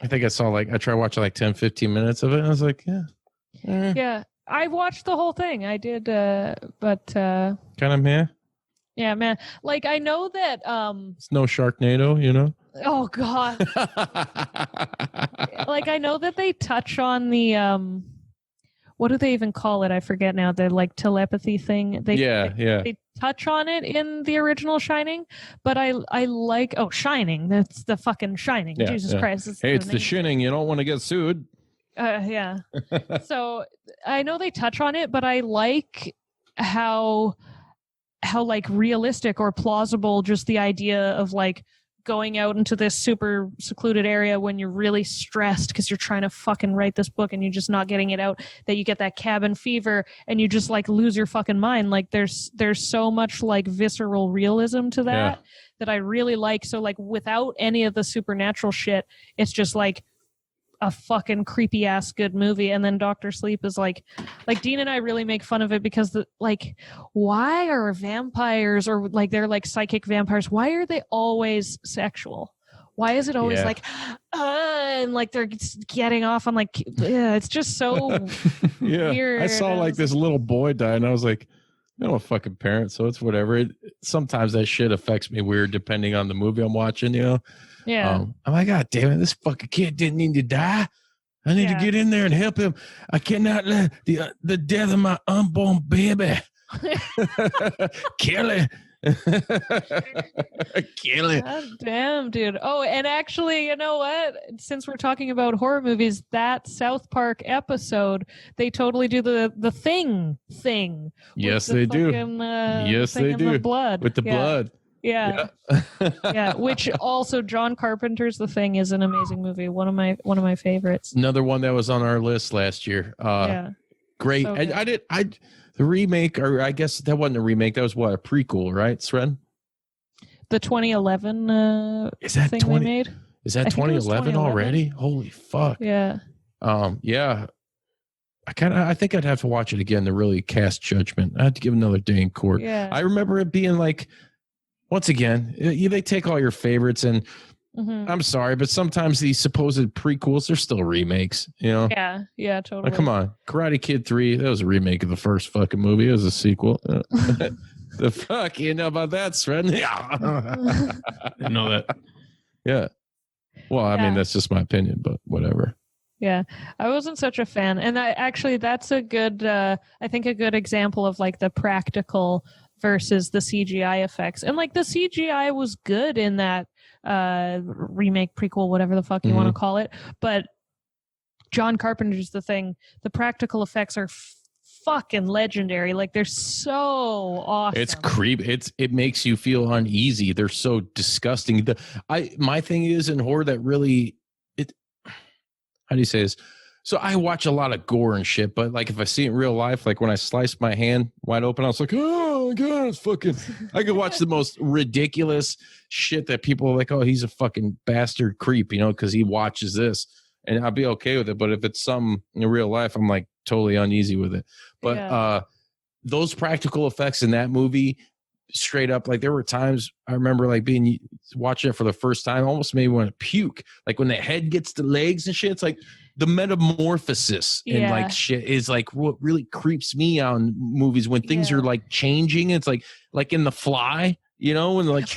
think I tried watching like 10, 15 minutes of it, and I was like, yeah. Yeah, I watched the whole thing. I did, but kind of meh. Yeah, man. Like I know that it's no Sharknado, Oh god. Like I know that they touch on the what do they even call it? I forget now. The like telepathy thing. They touch on it in the original Shining, but I like Shining. That's the fucking Shining. Yeah, Jesus Christ. It's the Shining. You don't want to get sued. Yeah. So I know they touch on it, but I like how like realistic or plausible just the idea of like going out into this super secluded area when you're really stressed because you're trying to fucking write this book and you're just not getting it out, that you get that cabin fever and you just like lose your fucking mind. Like there's so much like visceral realism to that that I really like. So like without any of the supernatural shit, it's just like a fucking creepy ass good movie. And then Dr. Sleep is like Dean and I really make fun of it because why are vampires, or like they're like psychic vampires, why are they always sexual? Why is it always like and like they're getting off on like it's just so weird. I saw like this little boy die and I was like, I'm a fucking parent, so it's whatever. Sometimes that shit affects me weird depending on the movie I'm watching, Yeah. I'm like, God damn it, this fucking kid didn't need to die. I need to get in there and help him. I cannot let the death of my unborn baby kill it. Kill it. God damn, dude. Oh, and actually, you know what? Since we're talking about horror movies, that South Park episode, they totally do the thing. Yes, they do. Yes, they do. The blood. With the blood. Yeah. Yeah. Which also John Carpenter's The Thing is an amazing movie. One of my favorites. Another one that was on our list last year. Great. So the remake, or I guess that wasn't a remake. That was a prequel, right, Sren? The 2011 is that thing 20, they made? Is that 2011 already? Holy fuck. Yeah. Yeah. I think I'd have to watch it again to really cast judgment. I had to give another day in court. Yeah. I remember it being like, once again, they take all your favorites and I'm sorry, but sometimes these supposed prequels, they're still remakes, Yeah, totally. Like, come on. Karate Kid 3, that was a remake of the first fucking movie. It was a sequel. The fuck? You know about that, Sren? Didn't know that. Yeah. Well, I mean, that's just my opinion, but whatever. Yeah, I wasn't such a fan. And that's a good, I think a good example of like the practical versus the CGI effects. And like the CGI was good in that remake, prequel, whatever the fuck you want to call it. But John Carpenter's The Thing, the practical effects are fucking legendary. Like they're so awesome. It's creepy. It makes you feel uneasy. They're so disgusting. My thing is in horror that really how do you say this? So I watch a lot of gore and shit, but like if I see it in real life, like when I sliced my hand wide open, I was like, oh, my god, it's fucking. I could watch the most ridiculous shit that people are like, oh, he's a fucking bastard creep, because he watches this, and I'll be okay with it. But if it's some in real life, I'm like totally uneasy with it. But those practical effects in that movie, straight up, like there were times I remember like watching it for the first time, almost made me want to puke. Like when the head gets the legs and shit, it's like the metamorphosis and like shit is like what really creeps me out in movies when things are like changing. It's like in The Fly, when like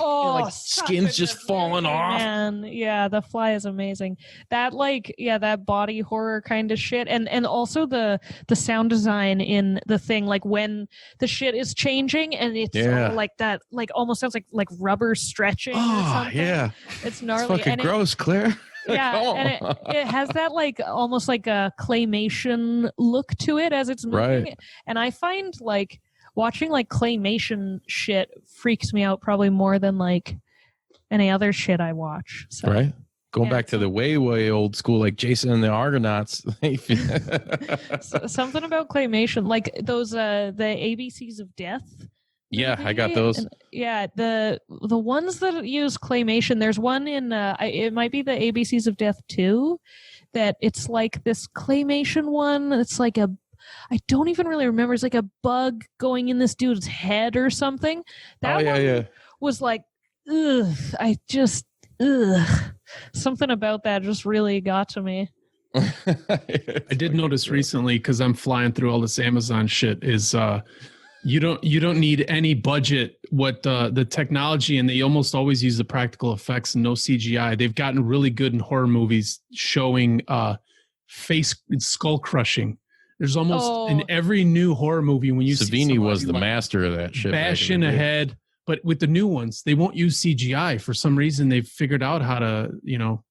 skin's just falling off. Man, yeah, The Fly is amazing. That that body horror kind of shit, and also the sound design in The Thing, like when the shit is changing and it's all like that, like almost sounds like rubber stretching. Or something. Yeah, it's gnarly. It's fucking gross, Claire. Yeah, and it has that like almost like a claymation look to it as it's moving, right. And I find like watching like claymation shit freaks me out probably more than like any other shit I watch. So, right. Going back to the way old school, like Jason and the Argonauts. Something about claymation, like those the ABCs of Death. Yeah, I got those. And, the ones that use claymation. There's one in it might be the ABCs of Death 2, that it's like this claymation one. It's like I don't even really remember. It's like a bug going in this dude's head or something. That one was like, ugh. Something about that just really got to me. I did notice recently, because I'm flying through all this Amazon shit, is you don't need any budget. What the technology, and they almost always use the practical effects and no CGI. They've gotten really good in horror movies showing face skull crushing. There's almost in every new horror movie when you Savini was the master of that shit. Bash in a head. But with the new ones, they won't use CGI. For some reason, they've figured out how to,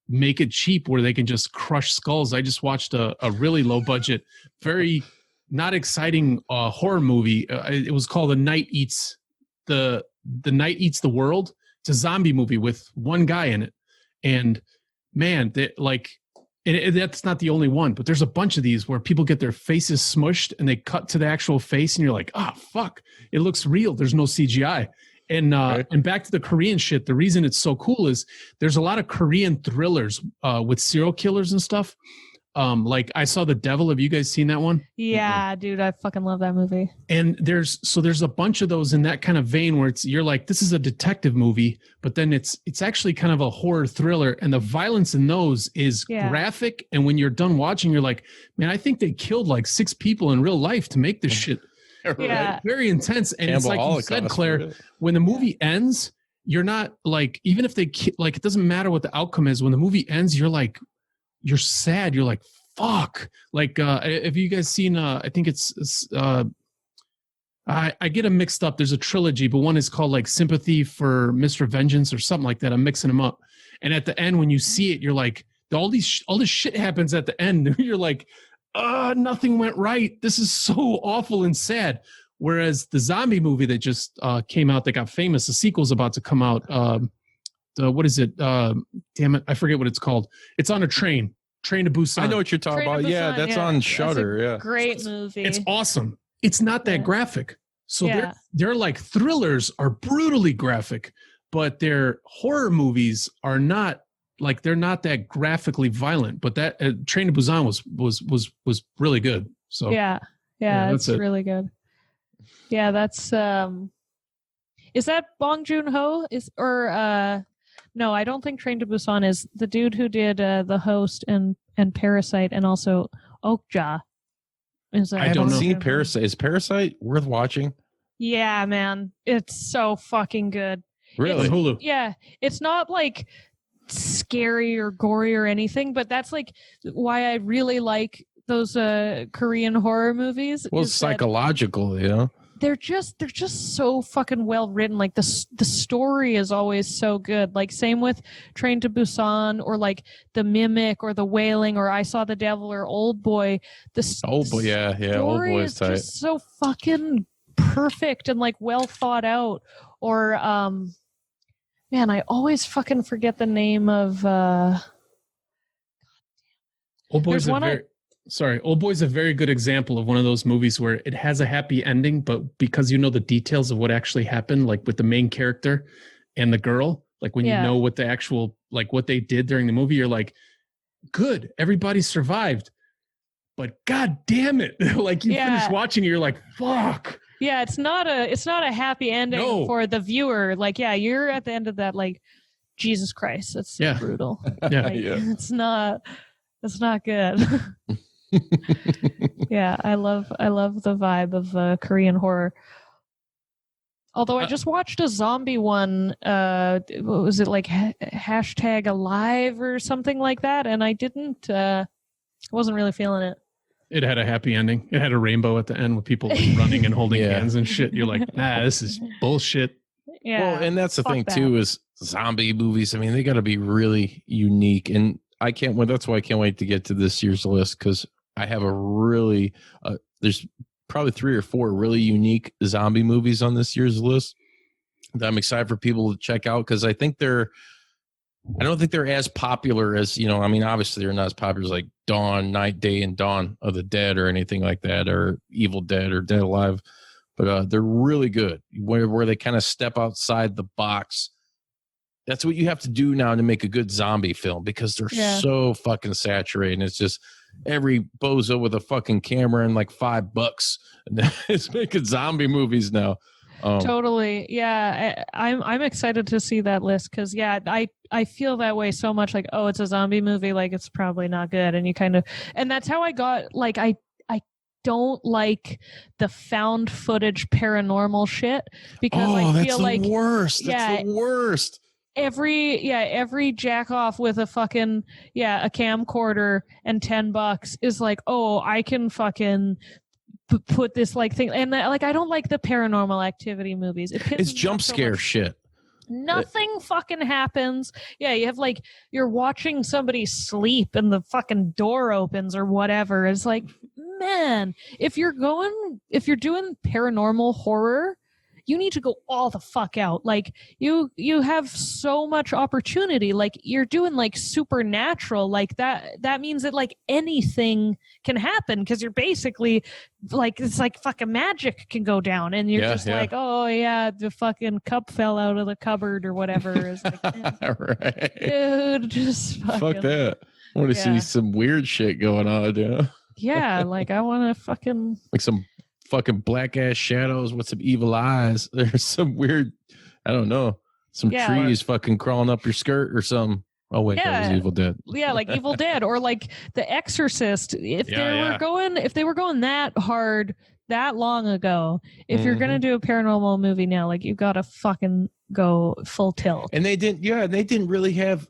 make it cheap where they can just crush skulls. I just watched a really low budget, very not exciting horror movie. It was called The Night Eats the World. It's a zombie movie with one guy in it. And man, that's not the only one, but there's a bunch of these where people get their faces smushed and they cut to the actual face and you're like, fuck, it looks real. There's no CGI. And back to the Korean shit, the reason it's so cool is there's a lot of Korean thrillers with serial killers and stuff. Like I saw The Devil. Have you guys seen that one? Yeah, dude, I fucking love that movie. And there's a bunch of those in that kind of vein where you're like, this is a detective movie, but then it's actually kind of a horror thriller, and the violence in those is graphic. And when you're done watching, you're like, man, I think they killed like 6 people in real life to make this shit. Yeah, very intense. And it's like you said, Claire, when the movie ends, you're not like, even if they like, it doesn't matter what the outcome is. When the movie ends, you're like, you're sad. You're like, fuck. Like, have you guys seen, I think it's, I get them mixed up. There's a trilogy, but one is called like Sympathy for Mr. Vengeance or something like that. I'm mixing them up. And at the end, when you see it, you're like, all this shit happens at the end. You're like, nothing went right. This is so awful and sad. Whereas the zombie movie that just came out that got famous, the sequel's about to come out. What is it? Damn it, I forget what it's called. It's on a train to Busan. I know what you're talking about. Yeah, that's on Shudder. Yeah, great movie. It's awesome. It's not that graphic. So they're like, thrillers are brutally graphic, but their horror movies are not. Like they're not that graphically violent, but that Train to Busan was really good. So that's really good. Yeah, that's is that Bong Joon-ho? No, I don't think Train to Busan is the dude who did The Host and Parasite and also Okja. I haven't seen Parasite. Is Parasite worth watching? Yeah, man, it's so fucking good. Really? On Hulu. Yeah, it's not like scary or gory or anything, but that's like why I really like those Korean horror movies. Well, it's psychological, They're just so fucking well written. Like the story is always so good. Like same with Train to Busan or like The Mimic or The Wailing or I Saw the Devil or Old Boy. Old Boy is tight. Just so fucking perfect and like well thought out. Or man, I always fucking forget the name of. Old Boy's Old Boy's a very good example of one of those movies where it has a happy ending, but because you know the details of what actually happened, like with the main character and the girl, like when you know what the actual, like what they did during the movie, you're like, good, everybody survived. But god damn it. Like you finish watching it, you're like, fuck. Yeah, it's not a happy ending for the viewer. Like, you're at the end of that, like, Jesus Christ, that's so brutal. It's not good. I love the vibe of Korean horror. Although I just watched a zombie one, what was it, like hashtag alive or something like that, and I wasn't really feeling it. It had a happy ending. It had a rainbow at the end with people like running and holding hands and shit. You're like, nah, this is bullshit. Yeah. Well, and that's the thing too, is zombie movies. I mean, they got to be really unique, and I can't wait. That's why I can't wait to get to this year's list, because I have a really there's probably 3 or 4 really unique zombie movies on this year's list that I'm excited for people to check out, because I don't think they're as popular as, I mean, obviously they're not as popular as like Dawn, Night, Day, and Dawn of the Dead or anything like that, or Evil Dead or Dead Alive, but they're really good where they kind of step outside the box. That's what you have to do now to make a good zombie film, because they're so fucking saturated. And it's just every bozo with a fucking camera and like $5 is making zombie movies now. Totally. Yeah. I'm excited to see that list, because I feel that way so much, like, oh, it's a zombie movie, like it's probably not good. And and that's how I got, like, I don't like the found footage paranormal shit, because I feel like worst. That's the worst. Every jack off with a fucking a camcorder and $10 is like, oh, I can fucking put this like thing, and like I don't like the Paranormal Activity movies. It's jump scare shit. Nothing fucking happens. Yeah, you have like you're watching somebody sleep and the fucking door opens or whatever. It's like, man, if you're doing paranormal horror, you need to go all the fuck out. Like you have so much opportunity. Like you're doing like supernatural, like that means that like anything can happen, because you're basically like, it's like fucking magic can go down, and you're like, oh yeah, the fucking cup fell out of the cupboard or whatever. It's like, right. Dude, just fuck that. I want to see some weird shit going on. Yeah, like I want to fucking like some fucking black ass shadows with some evil eyes. There's some weird, I don't know, some trees fucking crawling up your skirt or something. Oh wait, that was Evil Dead. Yeah, like Evil Dead, or like The Exorcist. If they were going that hard that long ago, if you're gonna do a paranormal movie now, like you gotta fucking go full tilt. And they didn't really have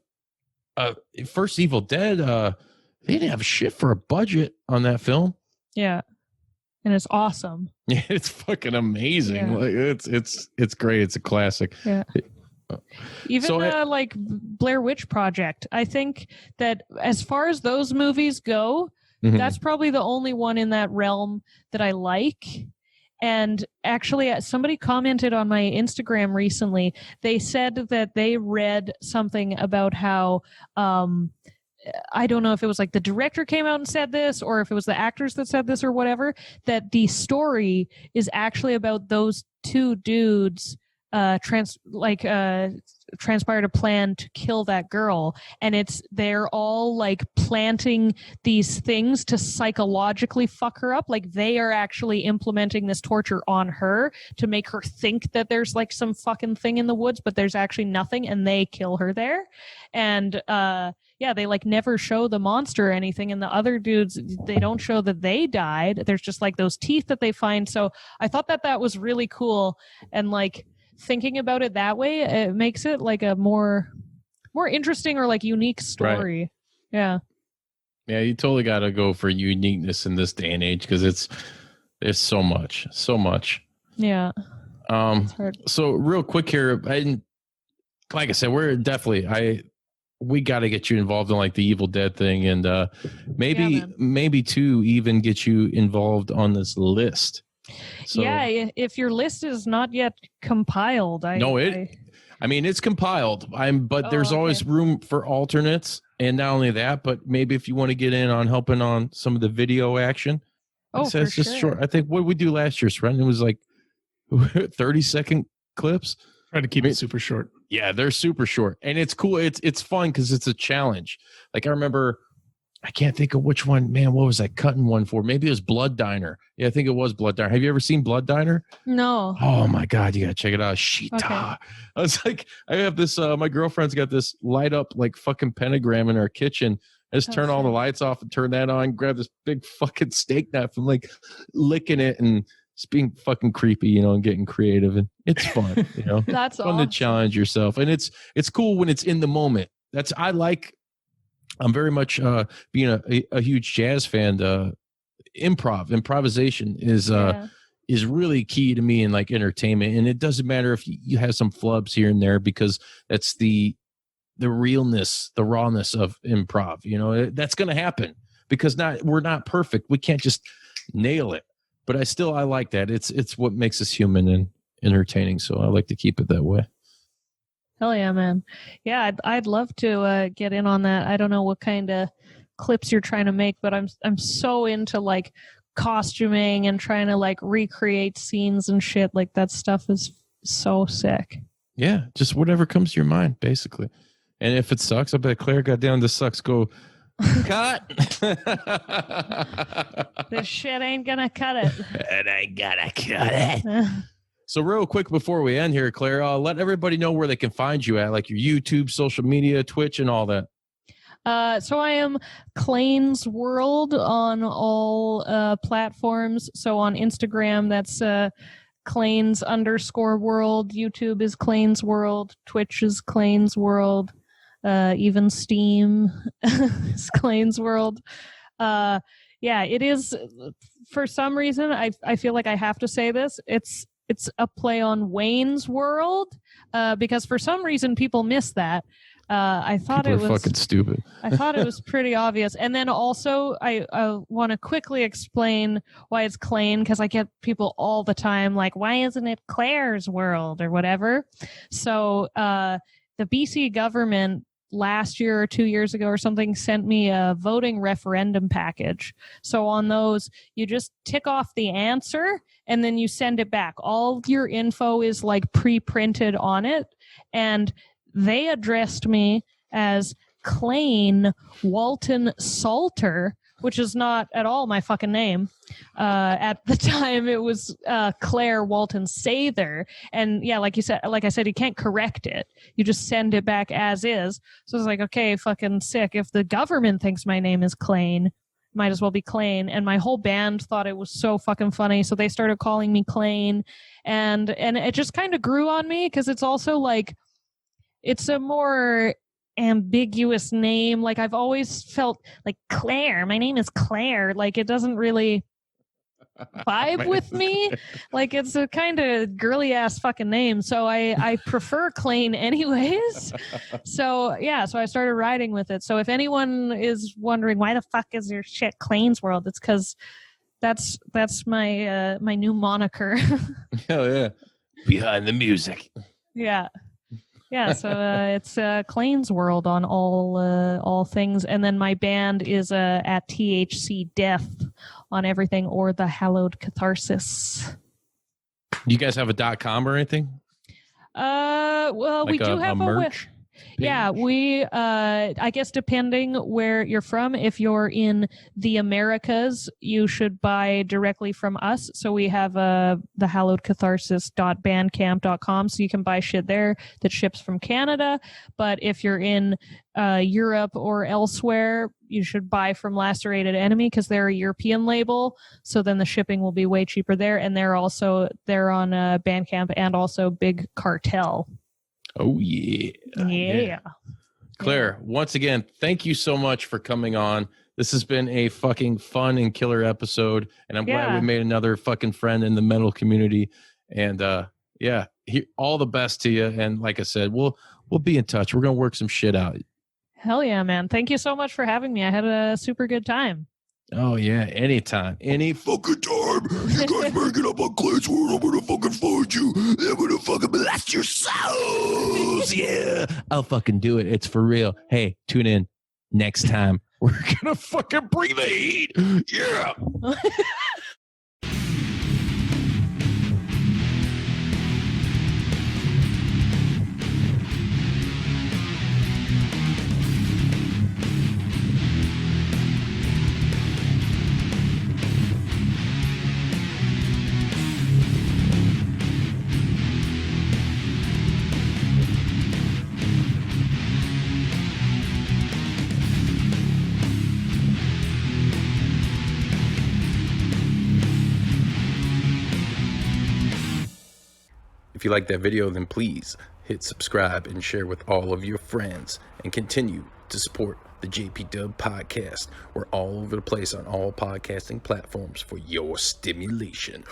first Evil Dead. They didn't have shit for a budget on that film. Yeah. And it's awesome. Yeah, it's fucking amazing. Yeah. Like it's great. It's a classic. Yeah. Even like Blair Witch Project. I think that as far as those movies go, that's probably the only one in that realm that I like. And actually, somebody commented on my Instagram recently. They said that they read something about how I don't know if it was like the director came out and said this, or if it was the actors that said this or whatever, that the story is actually about those two dudes transpired a plan to kill that girl, and they're all like planting these things to psychologically fuck her up. Like they are actually implementing this torture on her to make her think that there's like some fucking thing in the woods, but there's actually nothing, and they kill her there. And they like never show the monster or anything, and the other dudes, they don't show that they died. There's just like those teeth that they find. So I thought that was really cool, and like thinking about it that way, it makes it like a more interesting or like unique story. Right. Yeah, you totally got to go for uniqueness in this day and age, because there's so much. Yeah. So real quick here, like I said, we're definitely we got to get you involved in like the Evil Dead thing, and maybe too even get you involved on this list. So, if your list is not yet compiled, I mean it's compiled. But there's always room for alternates, And not only that, but maybe if you want to get in on helping on some of the video action. For it's just sure. short. I think what we do last year, Sren, it was like 30-second clips. Try to keep it super short. Yeah, they're super short. And it's cool. It's fun because it's a challenge. Like I remember, I can't think of which one. Man, what was I cutting one for? Maybe it was Blood Diner. Yeah, I think it was Blood Diner. Have you ever seen Blood Diner? No. Oh my God, you gotta check it out. Shita. Okay. I was like, I have this, my girlfriend's got this light up like fucking pentagram in our kitchen. I just turn all the lights off and turn that on, grab this big fucking steak knife and like licking it and just being fucking creepy, and getting creative. And it's fun, That's fun awesome. to challenge yourself. And it's cool when it's in the moment. I'm very much being a huge jazz fan. Improvisation is really key to me in like entertainment. And it doesn't matter if you have some flubs here and there, because that's the realness, the rawness of improv. That's going to happen because we're not perfect. We can't just nail it. But I like that. It's what makes us human and entertaining. So I like to keep it that way. Hell yeah, man. Yeah, I'd love to get in on that. I don't know what kind of clips you're trying to make, but I'm so into like costuming and trying to like recreate scenes and shit. Like that stuff is so sick. Yeah, just whatever comes to your mind, basically. And if it sucks, I bet Claire got down. This sucks. Go cut. This shit ain't gonna cut it. It ain't gonna cut it. So real quick before we end here, Claire, let everybody know where they can find you at, like your YouTube, social media, Twitch, and all that. So I am Claines World on all platforms. So on Instagram, that's Claines_world. YouTube is Claines World. Twitch is Claines World. Even Steam is Claines World. Yeah, it is. For some reason, I feel like I have to say this. It's a play on Wayne's World, because for some reason people miss that. I thought people it was fucking stupid. I thought it was pretty obvious. And then also, I want to quickly explain why it's Claine, because I get people all the time like, why isn't it Claire's World or whatever? So the BC government last year or 2 years ago or something sent me a voting referendum package. So on those, you just tick off the answer and then you send it back. All your info is like pre-printed on it. And they addressed me as Claine Walton Salter, which is not at all my fucking name. At the time, it was Claire Walton Sather, and yeah, like I said, you can't correct it. You just send it back as is. So it's like, okay, fucking sick. If the government thinks my name is Claine, might as well be Claine. And my whole band thought it was so fucking funny, so they started calling me Claine, and it just kind of grew on me because it's also like it's a more ambiguous name. Like I've always felt like Claire, my name is Claire, like it doesn't really vibe with me. Like it's a kind of girly ass fucking name, so I prefer Claine anyways. So yeah, so I started riding with it. So if anyone is wondering why the fuck is your shit Claines World, it's because that's my my new moniker. Hell yeah, behind the music. Yeah, so it's Claines World on all things, and then my band is at THC Death on everything, or the Hallowed Catharsis. You guys have a .com or anything? Well, like we do have a merch. Yeah, we I guess depending where you're from, if you're in the Americas, you should buy directly from us. So we have the hallowedcatharsis.bandcamp.com, so you can buy shit there that ships from Canada. But if you're in Europe or elsewhere, you should buy from Lacerated Enemy because they're a European label. So then the shipping will be way cheaper there, and they're on Bandcamp and also Big Cartel. Oh, yeah. Yeah. Claire, once again, thank you so much for coming on. This has been a fucking fun and killer episode, and I'm glad we made another fucking friend in the metal community. And all the best to you. And like I said, we'll be in touch. We're going to work some shit out. Hell yeah, man. Thank you so much for having me. I had a super good time. Oh, yeah. Anytime. Any fucking time. You guys bring it up on Claine's World. I'm going to fucking find you. I'm going to fucking blast your souls. Yeah. I'll fucking do it. It's for real. Hey, tune in. Next time, we're gonna fucking bring the heat. Yeah. If you like that video, then please hit subscribe and share with all of your friends, and continue to support the JPDUB podcast. We're all over the place on all podcasting platforms for your stimulation.